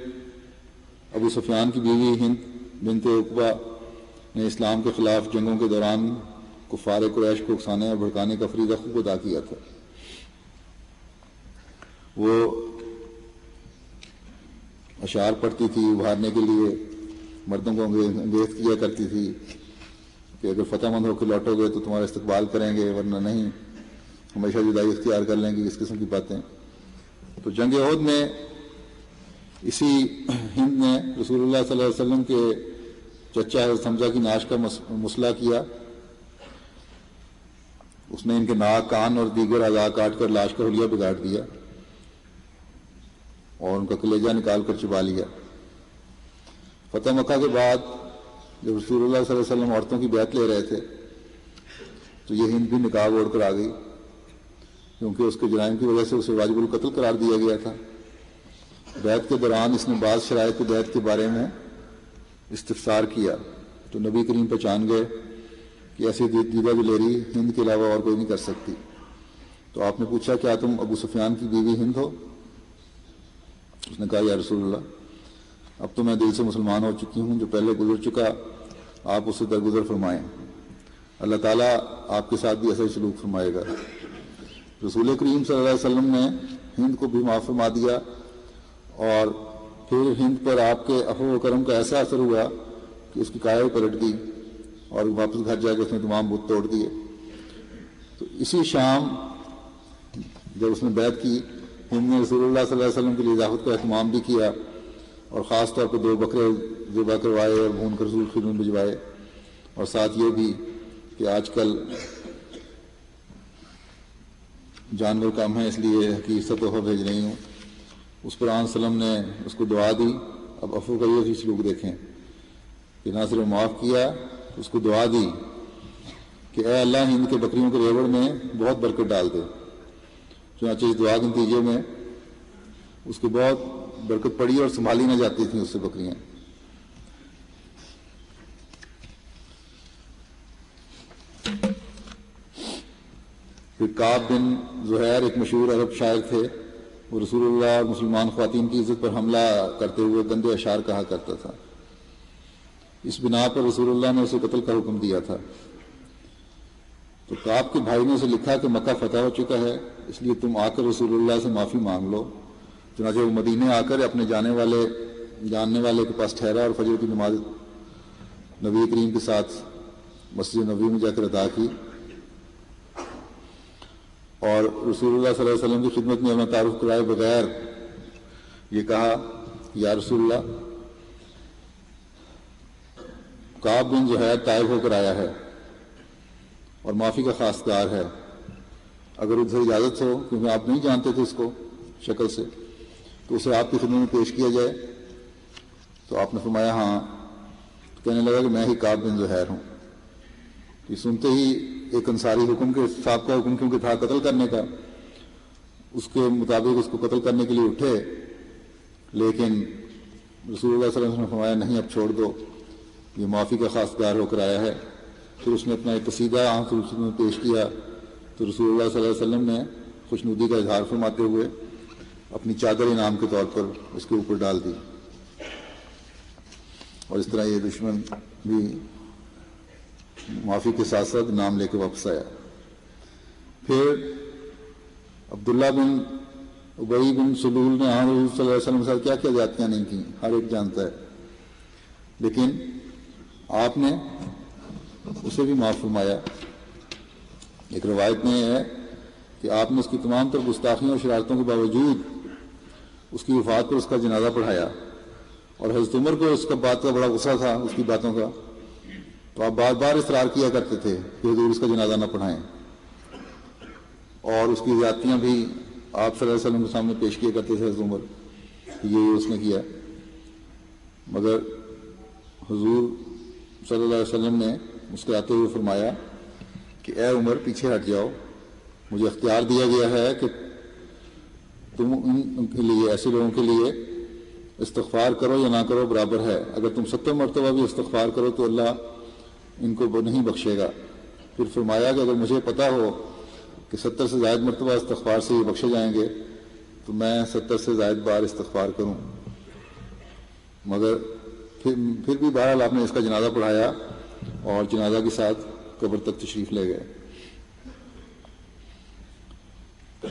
ابو سفیان کی بیوی ہند بنت عقبہ نے اسلام کے خلاف جنگوں کے دوران کفار قریش کو اکسانے اور بھڑکانے کا فریضہ خوب ادا کیا تھا۔ وہ اشعار پڑھتی تھی، ابھارنے کے لیے مردوں کو انگیز کیا کرتی تھی کہ اگر فتح مند ہو کے لوٹو گے تو تمہارا استقبال کریں گے، ورنہ نہیں، ہمیشہ جدائی اختیار کر لیں گے، اس قسم کی باتیں۔ تو جنگ احد میں اسی ہند نے رسول اللہ صلی اللہ علیہ وسلم کے چچا حضرت حمزہ کی نعش کا مسئلہ کیا، اس نے ان کے ناک، کان اور دیگر اعضاء کاٹ کر لاش کا حلیہ بگاڑ دیا اور ان کا کلیجہ نکال کر چبا لیا۔ فتح مکہ کے بعد جب رسول اللہ صلی اللہ علیہ وسلم عورتوں کی بیعت لے رہے تھے تو یہ ہند بھی نقاب اوڑھ کر آ گئی، کیونکہ اس کے جرائم کی وجہ سے اسے واجب القتل قرار دیا گیا تھا۔ بیعت کے دوران اس نے بعض شرائط بیعت کے بارے میں استفسار کیا تو نبی کریم پہچان گئے کہ ایسی دیدہ دلیری ہند کے علاوہ اور کوئی نہیں کر سکتی۔ تو آپ نے پوچھا کیا تم ابو سفیان کی بیوی ہند ہو؟ اس نے کہا یا رسول اللہ، اب تو میں دل سے مسلمان ہو چکی ہوں، جو پہلے گزر چکا آپ اسے درگزر فرمائیں، اللہ تعالیٰ آپ کے ساتھ بھی ایسا ہی سلوک فرمائے گا۔ رسول کریم صلی اللہ علیہ وسلم نے ہند کو بھی معاف فرما دیا، اور پھر ہند پر آپ کے عفو و کرم کا ایسا اثر ہوا کہ اس کی کائے پلٹ گئی اور واپس گھر جا کے اس نے تمام بت توڑ دیے۔ تو اسی شام جب اس نے بیعت کی، ہند نے رسول اللہ صلی اللہ علیہ وسلم کے لیے اضافت کا اہتمام بھی کیا، اور خاص طور پر 2 بکرے ذبح کروائے اور بھون کر رسول خدمت بھجوائے، اور ساتھ یہ بھی کہ آج کل جانور کم ہیں اس لیے حقیر سے تحفہ بھیج رہی ہوں۔ اس پر آن وسلم نے اس کو دعا دی۔ اب عفو کا یہ سلوک دیکھیں کہ نہ صرف معاف کیا، اس کو دعا دی کہ اے اللہ ہند کے بکریوں کے ریوڑ میں بہت برکت ڈال دے۔ چنانچہ اس دعا کے نتیجے میں اس کو بہت برکت پڑی اور سنبھالی نہ جاتی تھیں اس سے بکریاں۔ پھر کعب بن زہیر ایک مشہور عرب شاعر تھے، وہ رسول اللہ اور مسلمان خواتین کی عزت پر حملہ کرتے ہوئے گندے اشعار کہا کرتا تھا۔ اس بنا پر رسول اللہ نے اسے قتل کا حکم دیا تھا۔ تو کعب کے بھائی نے اسے لکھا کہ مکہ فتح ہو چکا ہے، اس لیے تم آ کر رسول اللہ سے معافی مانگ لو۔ چنانچہ وہ مدینے آ کر اپنے جاننے والے کے پاس ٹھہرا اور فجر کی نماز نبی کریم کے ساتھ مسجد نبوی میں جا کر ادا کی، اور رسول اللہ صلی اللہ علیہ وسلم کی خدمت میں اپنا تعارف کرائے بغیر یہ کہا یا رسول اللہ، کعب بن زہیر تائب ہو کر آیا ہے اور معافی کا خواستگار ہے، اگر ادھر اجازت ہو، کیونکہ آپ نہیں جانتے تھے اس کو شکل سے، تو اسے آپ کی خدمت میں پیش کیا جائے۔ تو آپ نے فرمایا ہاں۔ کہنے لگا کہ میں ہی کعب بن زہیر ہوں۔ یہ سنتے ہی ایک انصاری حکم کے سابقہ حکم کیونکہ تھا قتل کرنے کا، اس کے مطابق اس کو قتل کرنے کے لیے اٹھے، لیکن رسول اللہ صلی اللہ علیہ وسلم نے فرمایا نہیں، اب چھوڑ دو، یہ معافی کا خواستگار ہو کر آیا ہے۔ پھر اس نے اپنا ایک قصیدہ آنکھ میں پیش کیا تو رسول اللہ صلی اللہ علیہ وسلم نے خوشنودی کا اظہار فرماتے ہوئے اپنی چادر انعام کے طور پر اس کے اوپر ڈال دی، اور اس طرح یہ دشمن بھی معافی کے ساتھ ساتھ نام لے کے واپس آیا۔ پھر عبداللہ بن ابی بن سلول نے حضور صلی اللہ علیہ وسلم کے ساتھ کیا کیا زیادتیاں نہیں کی، ہر ایک جانتا ہے، لیکن آپ نے اسے بھی معاف فرمایا۔ ایک روایت میں ہے کہ آپ نے اس کی تمام تر گستاخیوں اور شرارتوں کے باوجود اس کی وفات پر اس کا جنازہ پڑھایا، اور حضرت عمر کو اس کا بات کا بڑا غصہ تھا، اس کی باتوں کا، تو آپ بار بار اصرار کیا کرتے تھے کہ حضور اس کا جنازہ نہ پڑھائیں، اور اس کی زیادتیاں بھی آپ صلی اللہ علیہ وسلم کے سامنے پیش کیا کرتے تھے حضرت عمر کہ یہ اس نے کیا، مگر حضور صلی اللہ علیہ وسلم نے مسکراتے ہوئے فرمایا کہ اے عمر پیچھے ہٹ جاؤ، مجھے اختیار دیا گیا ہے کہ تم ان کے لیے، ایسے لوگوں کے لیے استغفار کرو یا نہ کرو برابر ہے، اگر تم 70 مرتبہ بھی استغفار کرو تو اللہ ان کو نہیں بخشے گا۔ پھر فرمایا کہ اگر مجھے پتا ہو کہ 70 سے زائد مرتبہ استغفار سے یہ بخشے جائیں گے تو میں 70 سے زائد بار استغفار کروں، مگر پھر بھی بہرحال آپ نے اس کا جنازہ پڑھایا اور جنازہ کے ساتھ قبر تک تشریف لے گئے۔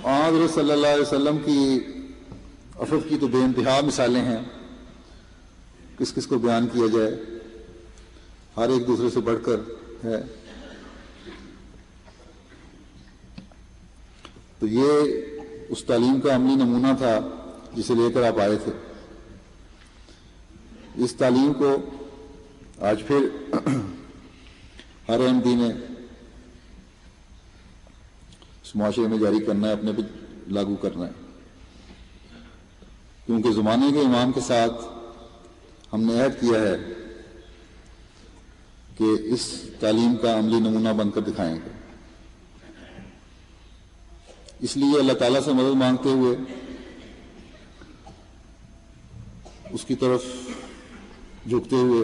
حضرت صلی اللہ علیہ وسلم کی عفو کی تو بے انتہا مثالیں ہیں، کس کس کو بیان کیا جائے، ہر ایک دوسرے سے بڑھ کر ہے۔ تو یہ اس تعلیم کا عملی نمونہ تھا جسے لے کر آپ آئے تھے۔ اس تعلیم کو آج پھر ہر احمدی نے اس معاشرے میں جاری کرنا ہے، اپنے پہ لاگو کرنا ہے، کیونکہ زمانے کے امام کے ساتھ ہم نے عہد کیا ہے کہ اس تعلیم کا عملی نمونہ بن کر دکھائیں گے۔ اس لیے اللہ تعالیٰ سے مدد مانگتے ہوئے اس کی طرف جھکتے ہوئے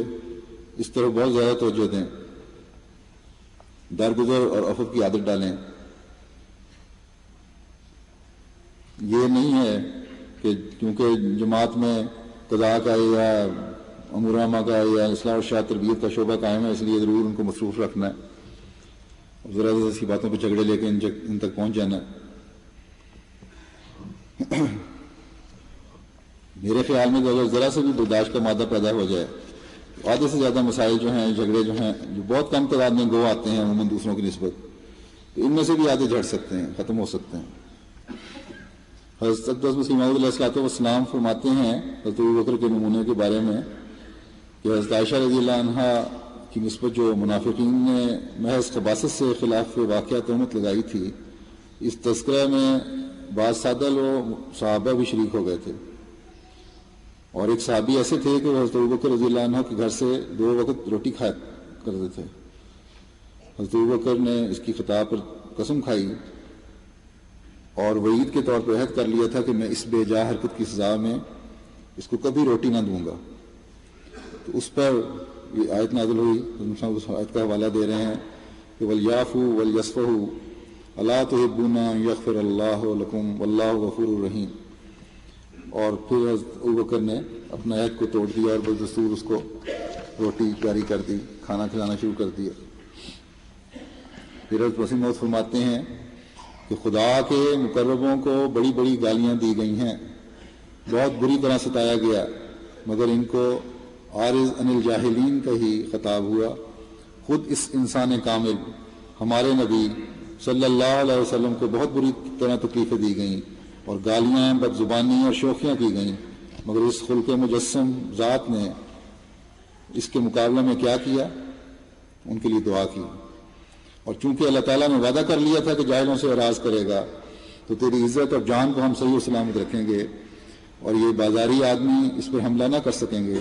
اس طرف بہت زیادہ توجہ دیں، درگزر اور عفو کی عادت ڈالیں۔ یہ نہیں ہے کہ کیونکہ جماعت میں قضاء کا یا امور عامہ کا یا اصلاح و ارشاد تربیت کا شعبہ قائم ہے، اس لیے ضرور ان کو مصروف رکھنا ہے، ذرا ذرا سی باتوں پہ جھگڑے لے کے ان تک پہنچ جانا ہے۔ میرے خیال میں اگر ذرا سے بھی برداشت کا مادہ پیدا ہو جائے، آدھے سے زیادہ مسائل جو ہیں، جھگڑے جو ہیں، جو بہت کم تعداد میں گو آتے ہیں عموماً دوسروں کی نسبت، تو ان میں سے بھی آدھے جھڑ سکتے ہیں، ختم ہو سکتے ہیں۔ حضرت اقدس مسیح موعود علیہ الصلوۃ والسلام فرماتے ہیں حضرت ابوبکر کے نمونے کے بارے میں کہ حضرت عائشہ رضی اللہ عنہا کی نسبت جو منافقین نے محض خباثت سے خلاف واقعہ تہمت لگائی تھی، اس تذکرہ میں بعض سادہ لوگ صحابہ بھی شریک ہو گئے تھے، اور ایک صحابی ایسے تھے کہ وہ حضرت ابوبکر رضی اللہ عنہ کے گھر سے 2 وقت روٹی کھایا کرتے تھے۔ حضرت ابوبکر نے اس کی خطاب پر قسم کھائی اور وعید کے طور پر عہد کر لیا تھا کہ میں اس بے جا حرکت کی سزا میں اس کو کبھی روٹی نہ دوں گا۔ تو اس پر یہ آیت نازل ہوئی، اس آیت کا حوالہ دے رہے ہیں کہ وَلْيَعْفُوا وَلْيَصْفَحُوا أَلَا تُحِبُّونَ أَن يَغْفِرَ اللَّهُ لَكُمْ وَاللَّهُ غَفُورٌ رَحِيمٌ۔ اور پھر حضرت ابوبکر نے اپنا عہد کو توڑ دیا اور بدستور اس کو روٹی جاری کر دی، کھانا کھلانا شروع کر دیا۔ پھر حضرت مسیح موعود فرماتے ہیں کہ خدا کے مقربوں کو بڑی بڑی گالیاں دی گئی ہیں، بہت بری طرح ستایا گیا، مگر ان کو عارض عن الجاہلین کا ہی خطاب ہوا۔ خود اس انسان کامل ہمارے نبی صلی اللہ علیہ وسلم کو بہت بری طرح تکلیفیں دی گئیں اور گالیاں، بد زبانی اور شوخیاں کی گئیں، مگر اس خلق مجسم ذات نے اس کے مقابلے میں کیا کیا؟ ان کے لیے دعا کی، اور چونکہ اللہ تعالیٰ نے وعدہ کر لیا تھا کہ جاہلوں سے اعراض کرے گا تو تیری عزت اور جان کو ہم صحیح و سلامت رکھیں گے اور یہ بازاری آدمی اس پر حملہ نہ کر سکیں گے۔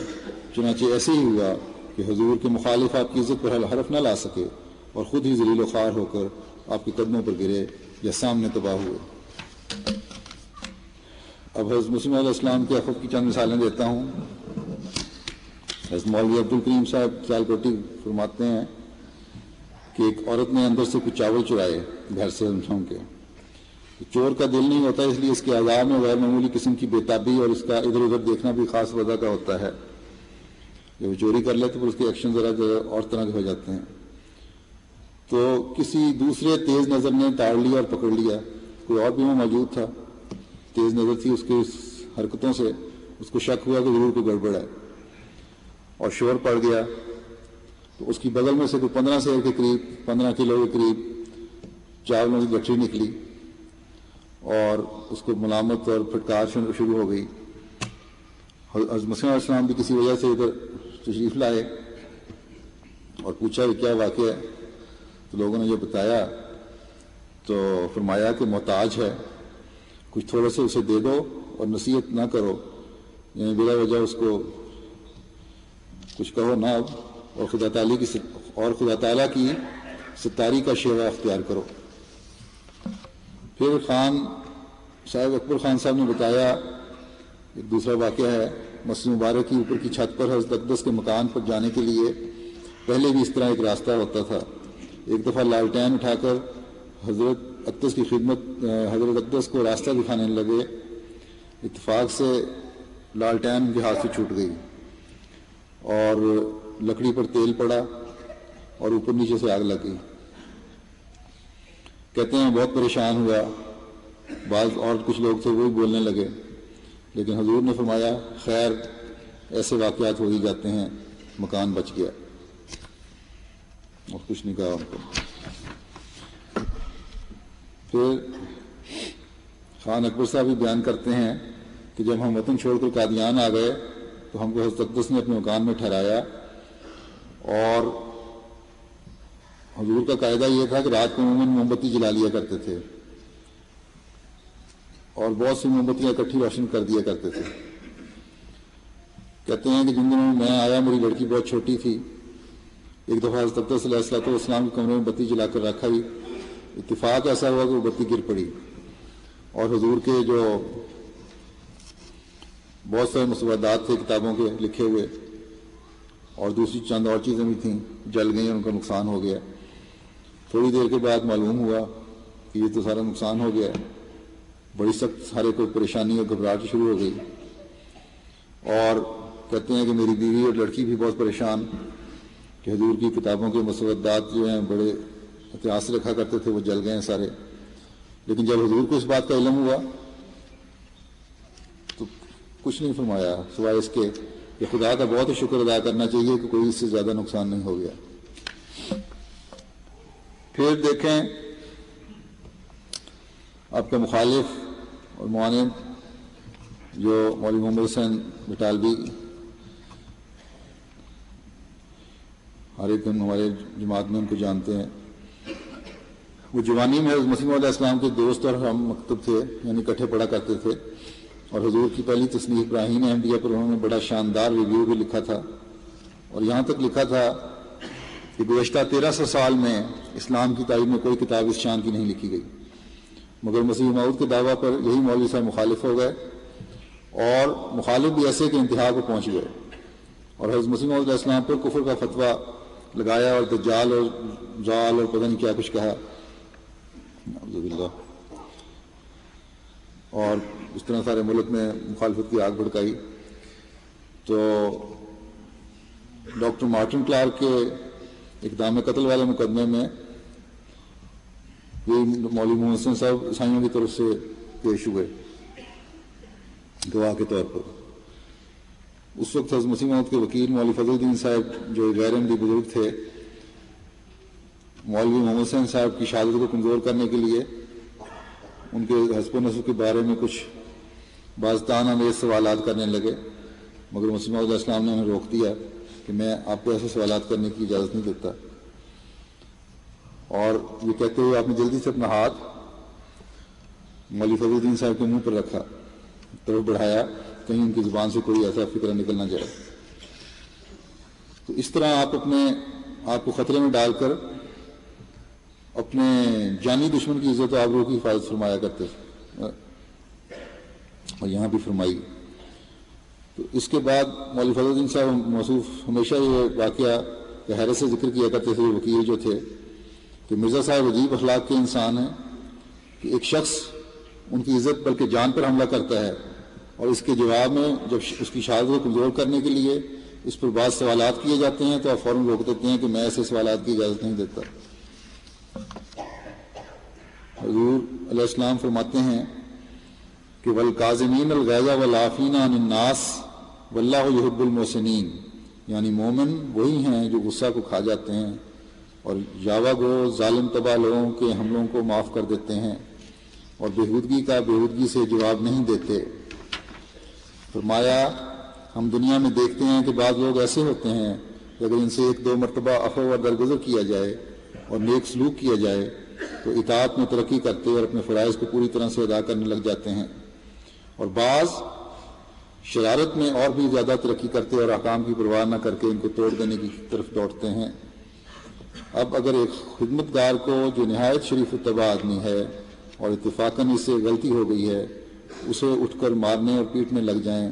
چنانچہ ایسے ہی ہوا کہ حضور کے مخالف آپ کی عزت پر حرف نہ لا سکے اور خود ہی ذلیل و خوار ہو کر آپ کے قدموں پر گرے یا سامنے تباہ ہوئے۔ اب حضرت مسلم علیہ السلام کے عفو کی چند مثالیں دیتا ہوں۔ حضرت مولوی عبد الکریم صاحب سیالکوٹی فرماتے ہیں کہ ایک عورت نے اندر سے کچھ چاول چرائے گھر سے ہم کے، چور کا دل نہیں ہوتا، اس لیے اس کے اعضاء میں غیر معمولی قسم کی بے تابی اور اس کا ادھر ادھر دیکھنا بھی خاص وجہ کا ہوتا ہے۔ جب وہ چوری کر لیتے پھر اس کے ایکشن ذرا اور طرح کے ہو جاتے ہیں۔ تو کسی دوسرے تیز نظر نے تاڑ لیا اور پکڑ لیا، کوئی اور بھی وہ موجود تھا، تیز نظر تھی، اس کی حرکتوں سے اس کو شک ہوا کہ ضرور کوئی گڑبڑ ہے اور شور پڑ گیا۔ تو اس کی بغل میں سے کوئی 15 سیر کے قریب 15 کلو کے قریب چاولوں کی گٹھری نکلی اور اس کو ملامت اور پھٹکار شروع ہو گئی۔ حضرت مسیح علیہ السلام بھی کسی وجہ سے ادھر تشریف لائے اور پوچھا کہ کیا واقعہ ہے، تو لوگوں نے جو بتایا تو فرمایا کہ محتاج ہے، کچھ تھوڑا سے اسے دے دو اور نصیحت نہ کرو، یعنی بلا وجہ اس کو کچھ کہو نہ، اور خدا تعالیٰ کی ستاری کا شیوا اختیار کرو۔ پھر خان صاحب اکبر خان صاحب نے بتایا ایک دوسرا واقعہ ہے، مسجد مبارک کی اوپر کی چھت پر حضرت اقدس کے مکان پر جانے کے لیے پہلے بھی اس طرح ایک راستہ ہوتا تھا۔ ایک دفعہ لالٹین اٹھا کر حضرت اقدس کی خدمت حضرت اقدس کو راستہ دکھانے لگے، اتفاق سے لالٹین ان کے ہاتھ سے چھوٹ گئی اور لکڑی پر تیل پڑا اور اوپر نیچے سے آگ لگ گئی۔ کہتے ہیں بہت پریشان ہوا، بعض اور کچھ لوگ تھے وہی بولنے لگے، لیکن حضور نے فرمایا خیر ایسے واقعات ہو ہی جاتے ہیں، مکان بچ گیا، اور کچھ نہیں کہا ان کو۔ پھر خان اکبر صاحب بھی بیان کرتے ہیں کہ جب ہم وطن چھوڑ کر قادیان آ گئے تو ہم کو حضرت اقدس نے اپنے مکان میں ٹھہرایا، اور حضور کا قاعدہ یہ تھا کہ رات کو عموماً موم بتی جلا لیا کرتے تھے اور بہت سی موم بتیاں اکٹھی روشن کر دیا کرتے تھے۔ کہتے ہیں کہ جن دنوں میں آیا میری لڑکی بہت چھوٹی تھی، ایک دفعہ حضرت اقدس علیہ السلام کے کمرے میں بتی جلا کر رکھا ہی، اتفاق ایسا ہوا کہ وہ بتی گر پڑی اور حضور کے جو بہت سارے مسودات تھے کتابوں کے لکھے ہوئے اور دوسری چند اور چیزیں بھی تھیں جل گئیں، ان کا نقصان ہو گیا۔ تھوڑی دیر کے بعد معلوم ہوا کہ یہ تو سارا نقصان ہو گیا، بڑی سخت سارے کو پریشانی اور گھبراہٹ شروع ہو گئی، اور کہتے ہیں کہ میری بیوی اور لڑکی بھی بہت پریشان کہ حضور کی کتابوں کے مسودات جو ہیں بڑے احتیاط سے رکھا کرتے تھے وہ جل گئے ہیں سارے۔ لیکن جب حضور کو اس بات کا علم ہوا تو کچھ نہیں فرمایا سوائے اس کے کہ خدا کا بہت ہی شکر ادا کرنا چاہیے کہ کوئی اس سے زیادہ نقصان نہیں ہو گیا۔ پھر دیکھیں آپ کا مخالف اور معاند جو مولوی محمد حسین بٹالوی، ہر ایک ہمارے جماعت میں ان کو جانتے ہیں، وہ جوانی میں حضرت مسیح علیہ السلام کے دوست اور ہم مکتب تھے، یعنی اکٹھے پڑھا کرتے تھے، اور حضور کی پہلی تصنیف ابراہیم احمدیہ پر انہوں نے بڑا شاندار ریویو بھی لکھا تھا، اور یہاں تک لکھا تھا کہ گزشتہ 1300 سال میں اسلام کی تاریخ میں کوئی کتاب اس شان کی نہیں لکھی گئی، مگر مسیح موعود کے دعویٰ پر یہی مولوی صاحب مخالف ہو گئے، اور مخالف بھی ایسے کہ انتہا کو پہنچ گئے، اور حضرت مسیح علیہ السلام پر کفر کا فتویٰ لگایا اور دجال اور زال اور پتہ نہیں کیا کچھ کہا، نعوذ باللہ، اور اس طرح سارے ملک میں مخالفت کی آگ بھڑکائی۔ تو ڈاکٹر مارٹن کلارک کے اقدام قتل والے مقدمے میں یہ مولوی محمد حسین صاحب عیسائیوں کی طرف سے پیش ہوئے گواہ کے طور پر۔ اس وقت حضرت مسیح موعود کے وکیل مولوی فضل الدین صاحب جو غیر احمدی بزرگ تھے، مولوی محمد حسین صاحب کی شہادت کو کمزور کرنے کے لیے ان کے حسب و نسب کے بارے میں کچھ بعض طعن آمیز سوالات کرنے لگے، مگر مسیح موعود علیہ السلام نے انہیں روک دیا کہ میں آپ کو ایسے سوالات کرنے کی اجازت نہیں دیتا، اور یہ کہتے ہوئے آپ نے جلدی سے اپنا ہاتھ مولوی فضل الدین صاحب کے منہ پر رکھا، طرف بڑھایا کہیں ان کی زبان سے کوئی ایسا فکر نکل نہ جائے۔ تو اس طرح آپ کو خطرے میں ڈال کر اپنے جانی دشمن کی عزت و آبرو کی حفاظت فرمایا کرتے تھے، اور یہاں بھی فرمائی۔ تو اس کے بعد مولوی فضل الدین صاحب موصوف ہمیشہ یہ واقعہ حیرت سے ذکر کیا کرتے تھے، وکیل جو تھے، کہ مرزا صاحب عجیب اخلاق کے انسان ہیں کہ ایک شخص ان کی عزت بلکہ جان پر حملہ کرتا ہے، اور اس کے جواب میں جب اس کی شہادت کو کمزور کرنے کے لیے اس پر بعض سوالات کیے جاتے ہیں تو آپ فوراً روک دیتے ہیں کہ میں ایسے سوالات کی اجازت نہیں دیتا۔ حضور علیہ السلام فرماتے ہیں کہ وَالْقَاظِمِينَ الْغَيْظَ وَالْعَافِينَ عَنِ النَّاسِ وَاللَّهُ يُحِبُّ الْمُحْسِنِينَ، یعنی مومن وہی ہیں جو غصہ کو کھا جاتے ہیں اور یاوہ گو ظالم تباہ لوگوں کے حملوں کو معاف کر دیتے ہیں اور بےہودگی کا بےہودگی سے جواب نہیں دیتے۔ فرمایا ہم دنیا میں دیکھتے ہیں کہ بعض لوگ ایسے ہوتے ہیں کہ اگر ان سے ایک دو مرتبہ عفو اور درگزر کیا جائے اور نیک سلوک کیا جائے تو اطاعت میں ترقی کرتے اور اپنے فرائض کو پوری طرح سے ادا کرنے لگ جاتے ہیں، اور بعض شرارت میں اور بھی زیادہ ترقی کرتے اور احکام کی پرواہ نہ کر کے ان کو توڑ دینے کی طرف دوڑتے ہیں۔ اب اگر ایک خدمتگار کو جو نہایت شریف الطبع آدمی ہے اور اتفاقاً اس سے غلطی ہو گئی ہے اسے اٹھ کر مارنے اور پیٹنے لگ جائیں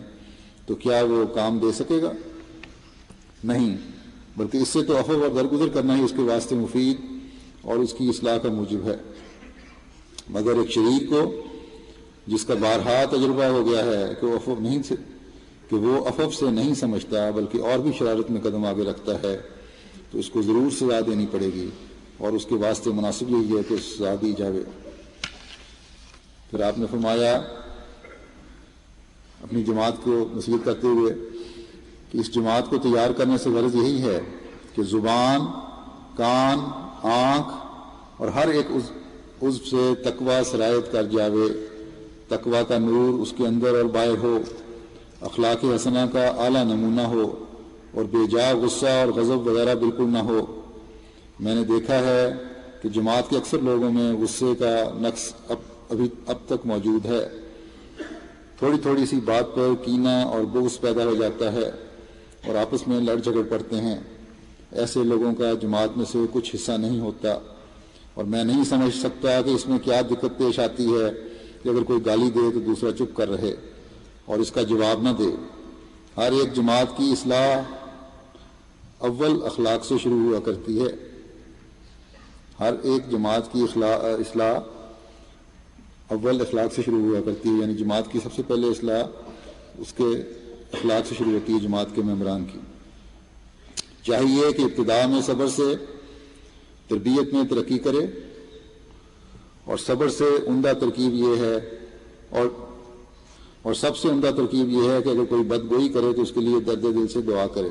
تو کیا وہ کام دے سکے گا؟ نہیں، بلکہ اس سے تو عفو اور درگزر کرنا ہی اس کے واسطے مفید اور اس کی اصلاح کا موجب ہے۔ مگر ایک شریر کو جس کا بارہا تجربہ ہو گیا ہے کہ وہ عفو سے نہیں سمجھتا بلکہ اور بھی شرارت میں قدم آگے رکھتا ہے، تو اس کو ضرور سزا دینی پڑے گی، اور اس کے واسطے مناسب یہی ہے کہ سزا دی جاوے۔ پھر آپ نے فرمایا اپنی جماعت کو نصیحت کرتے ہوئے کہ اس جماعت کو تیار کرنے سے غرض یہی ہے کہ زبان، کان، آنکھ اور ہر ایک عضو سے تقوی سرایت کر جاوے، تقوی کا نور اس کے اندر اور باہر ہو، اخلاق حسنہ کا اعلیٰ نمونہ ہو، اور بے جا غصہ اور غضب وغیرہ بالکل نہ ہو۔ میں نے دیکھا ہے کہ جماعت کے اکثر لوگوں میں غصے کا نقص اب تک موجود ہے، تھوڑی تھوڑی سی بات پر کینہ اور بغض پیدا ہو جاتا ہے اور آپس میں لڑ جھگڑ پڑتے ہیں۔ ایسے لوگوں کا جماعت میں سے کچھ حصہ نہیں ہوتا، اور میں نہیں سمجھ سکتا کہ اس میں کیا دقت پیش آتی ہے کہ اگر کوئی گالی دے تو دوسرا چپ کر رہے اور اس کا جواب نہ دے۔ ہر ایک جماعت کی اصلاح اول اخلاق سے شروع ہوا کرتی ہے۔ ہر ایک جماعت کی اصلاح اول اخلاق سے شروع ہوا کرتی ہے، یعنی جماعت کی سب سے پہلے اصلاح اس کے اخلاق سے شروع ہوتی ہے۔ جماعت کے ممبران کی چاہیے کہ ابتدا میں صبر سے تربیت میں ترقی کرے، اور صبر سے عمدہ ترکیب یہ ہے اور سب سے عمدہ ترکیب یہ ہے کہ اگر کوئی بدگوئی کرے تو اس کے لیے درد دل سے دعا کرے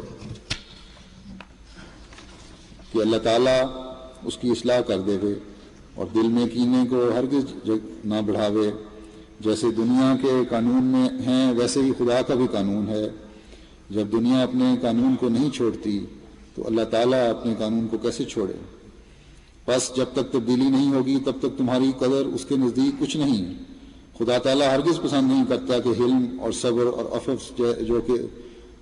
کہ اللہ تعالیٰ اس کی اصلاح کر دے گے، اور دل میں کینے کو ہرگز نہ بڑھاوے۔ جیسے دنیا کے قانون میں ہیں ویسے ہی خدا کا بھی قانون ہے۔ جب دنیا اپنے قانون کو نہیں چھوڑتی تو اللہ تعالیٰ اپنے قانون کو کیسے چھوڑے؟ بس جب تک تبدیلی نہیں ہوگی تب تک تمہاری قدر اس کے نزدیک کچھ نہیں۔ خدا تعالیٰ ہرگز پسند نہیں کرتا کہ حلم اور صبر اور عفو جو کہ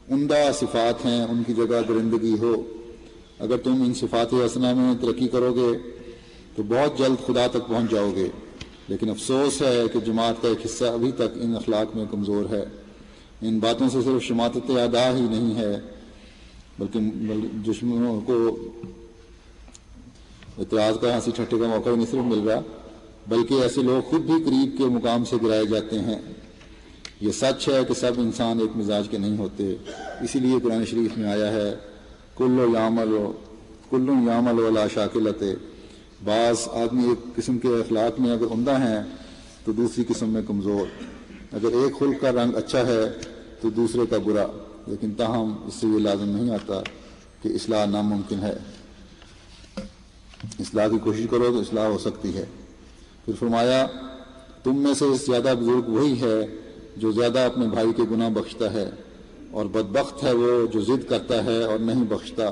عمدہ صفات ہیں ان کی جگہ درندگی ہو۔ اگر تم ان صفات حسنہ میں ترقی کرو گے تو بہت جلد خدا تک پہنچ جاؤ گے، لیکن افسوس ہے کہ جماعت کا ایک حصہ ابھی تک ان اخلاق میں کمزور ہے۔ ان باتوں سے صرف شماتت اعداء ہی نہیں ہے بلکہ دشمنوں کو اعتراض کا ہنسی ٹھٹے کا موقع نہیں صرف مل رہا بلکہ ایسے لوگ خود بھی قریب کے مقام سے گرائے جاتے ہیں۔ یہ سچ ہے کہ سب انسان ایک مزاج کے نہیں ہوتے، اسی لیے قرآن شریف میں آیا ہے کل یعمل ولا شاکلت۔ بعض آدمی ایک قسم کے اخلاق میں اگر عمدہ ہیں تو دوسری قسم میں کمزور، اگر ایک خلق کا رنگ اچھا ہے تو دوسرے کا برا، لیکن تاہم اس سے یہ لازم نہیں آتا کہ اصلاح ناممکن ہے۔ اصلاح کی کوشش کرو تو اصلاح ہو سکتی ہے۔ پھر فرمایا تم میں سے زیادہ بزرگ وہی ہے جو زیادہ اپنے بھائی کے گناہ بخشتا ہے، اور بدبخت ہے وہ جو ضد کرتا ہے اور نہیں بخشتا،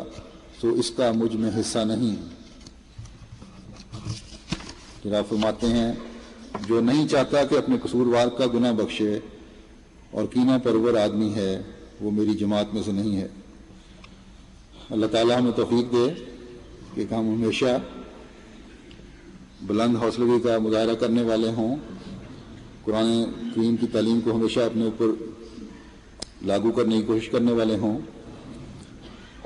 تو اس کا مجھ میں حصہ نہیں۔ پھر آپ فرماتے ہیں جو نہیں چاہتا کہ اپنے قصوروار کا گناہ بخشے اور کینہ پرور آدمی ہے وہ میری جماعت میں سے نہیں ہے۔ اللہ تعالیٰ ہمیں توفیق دے کہ ہم ہمیشہ بلند حوصلگی کا مظاہرہ کرنے والے ہوں، قرآن کریم کی تعلیم کو ہمیشہ اپنے اوپر لاگو کرنے کی کوشش کرنے والے ہوں،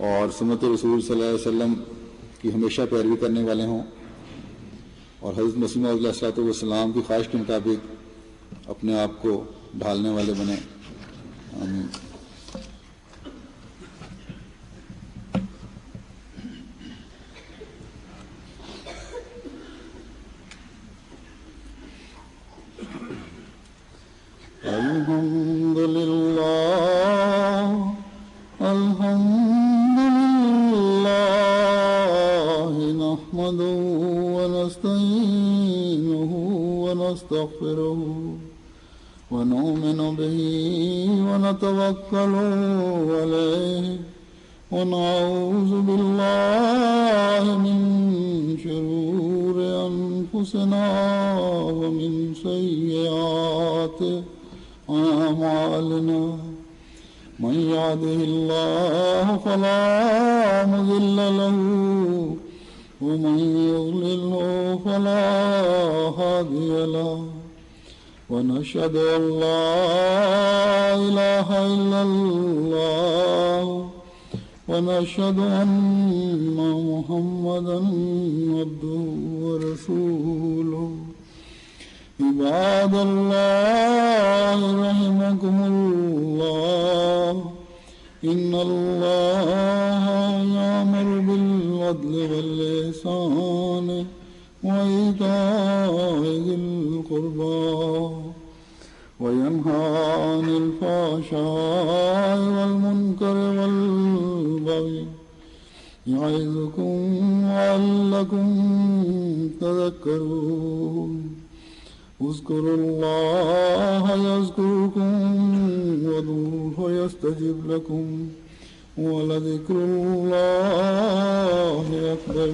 اور سنت رسول صلی اللہ علیہ وسلم کی ہمیشہ پیروی کرنے والے ہوں، اور حضرت مسیح موعود علیہ الصلوۃ والسلام کی خواہش کے مطابق اپنے آپ کو ڈھالنے والے بنیں۔ آمین۔ الحمد للہ الحمد للہ نحمده ونستعینه ونستغفره ونؤمن به ونتوکل علیہ ونعوذ باللہ من شرور انفسنا ومن سیئات أعمالنا من يهده الله فلا مضل له ومن يضلل فلا هادي له ونشهد أن لا إله إلا الله ونشهد أن محمدا عبده ورسوله عباد الله رحمكم الله إن الله يأمر بالعدل والإحسان وإيتاء ذي القربى وينهى عن الفحشاء والمنكر والبغي يعظكم لعلكم تذكرون اذكروا الله يذكركم وادعوه يستجب لكم ولذكر الله أكبر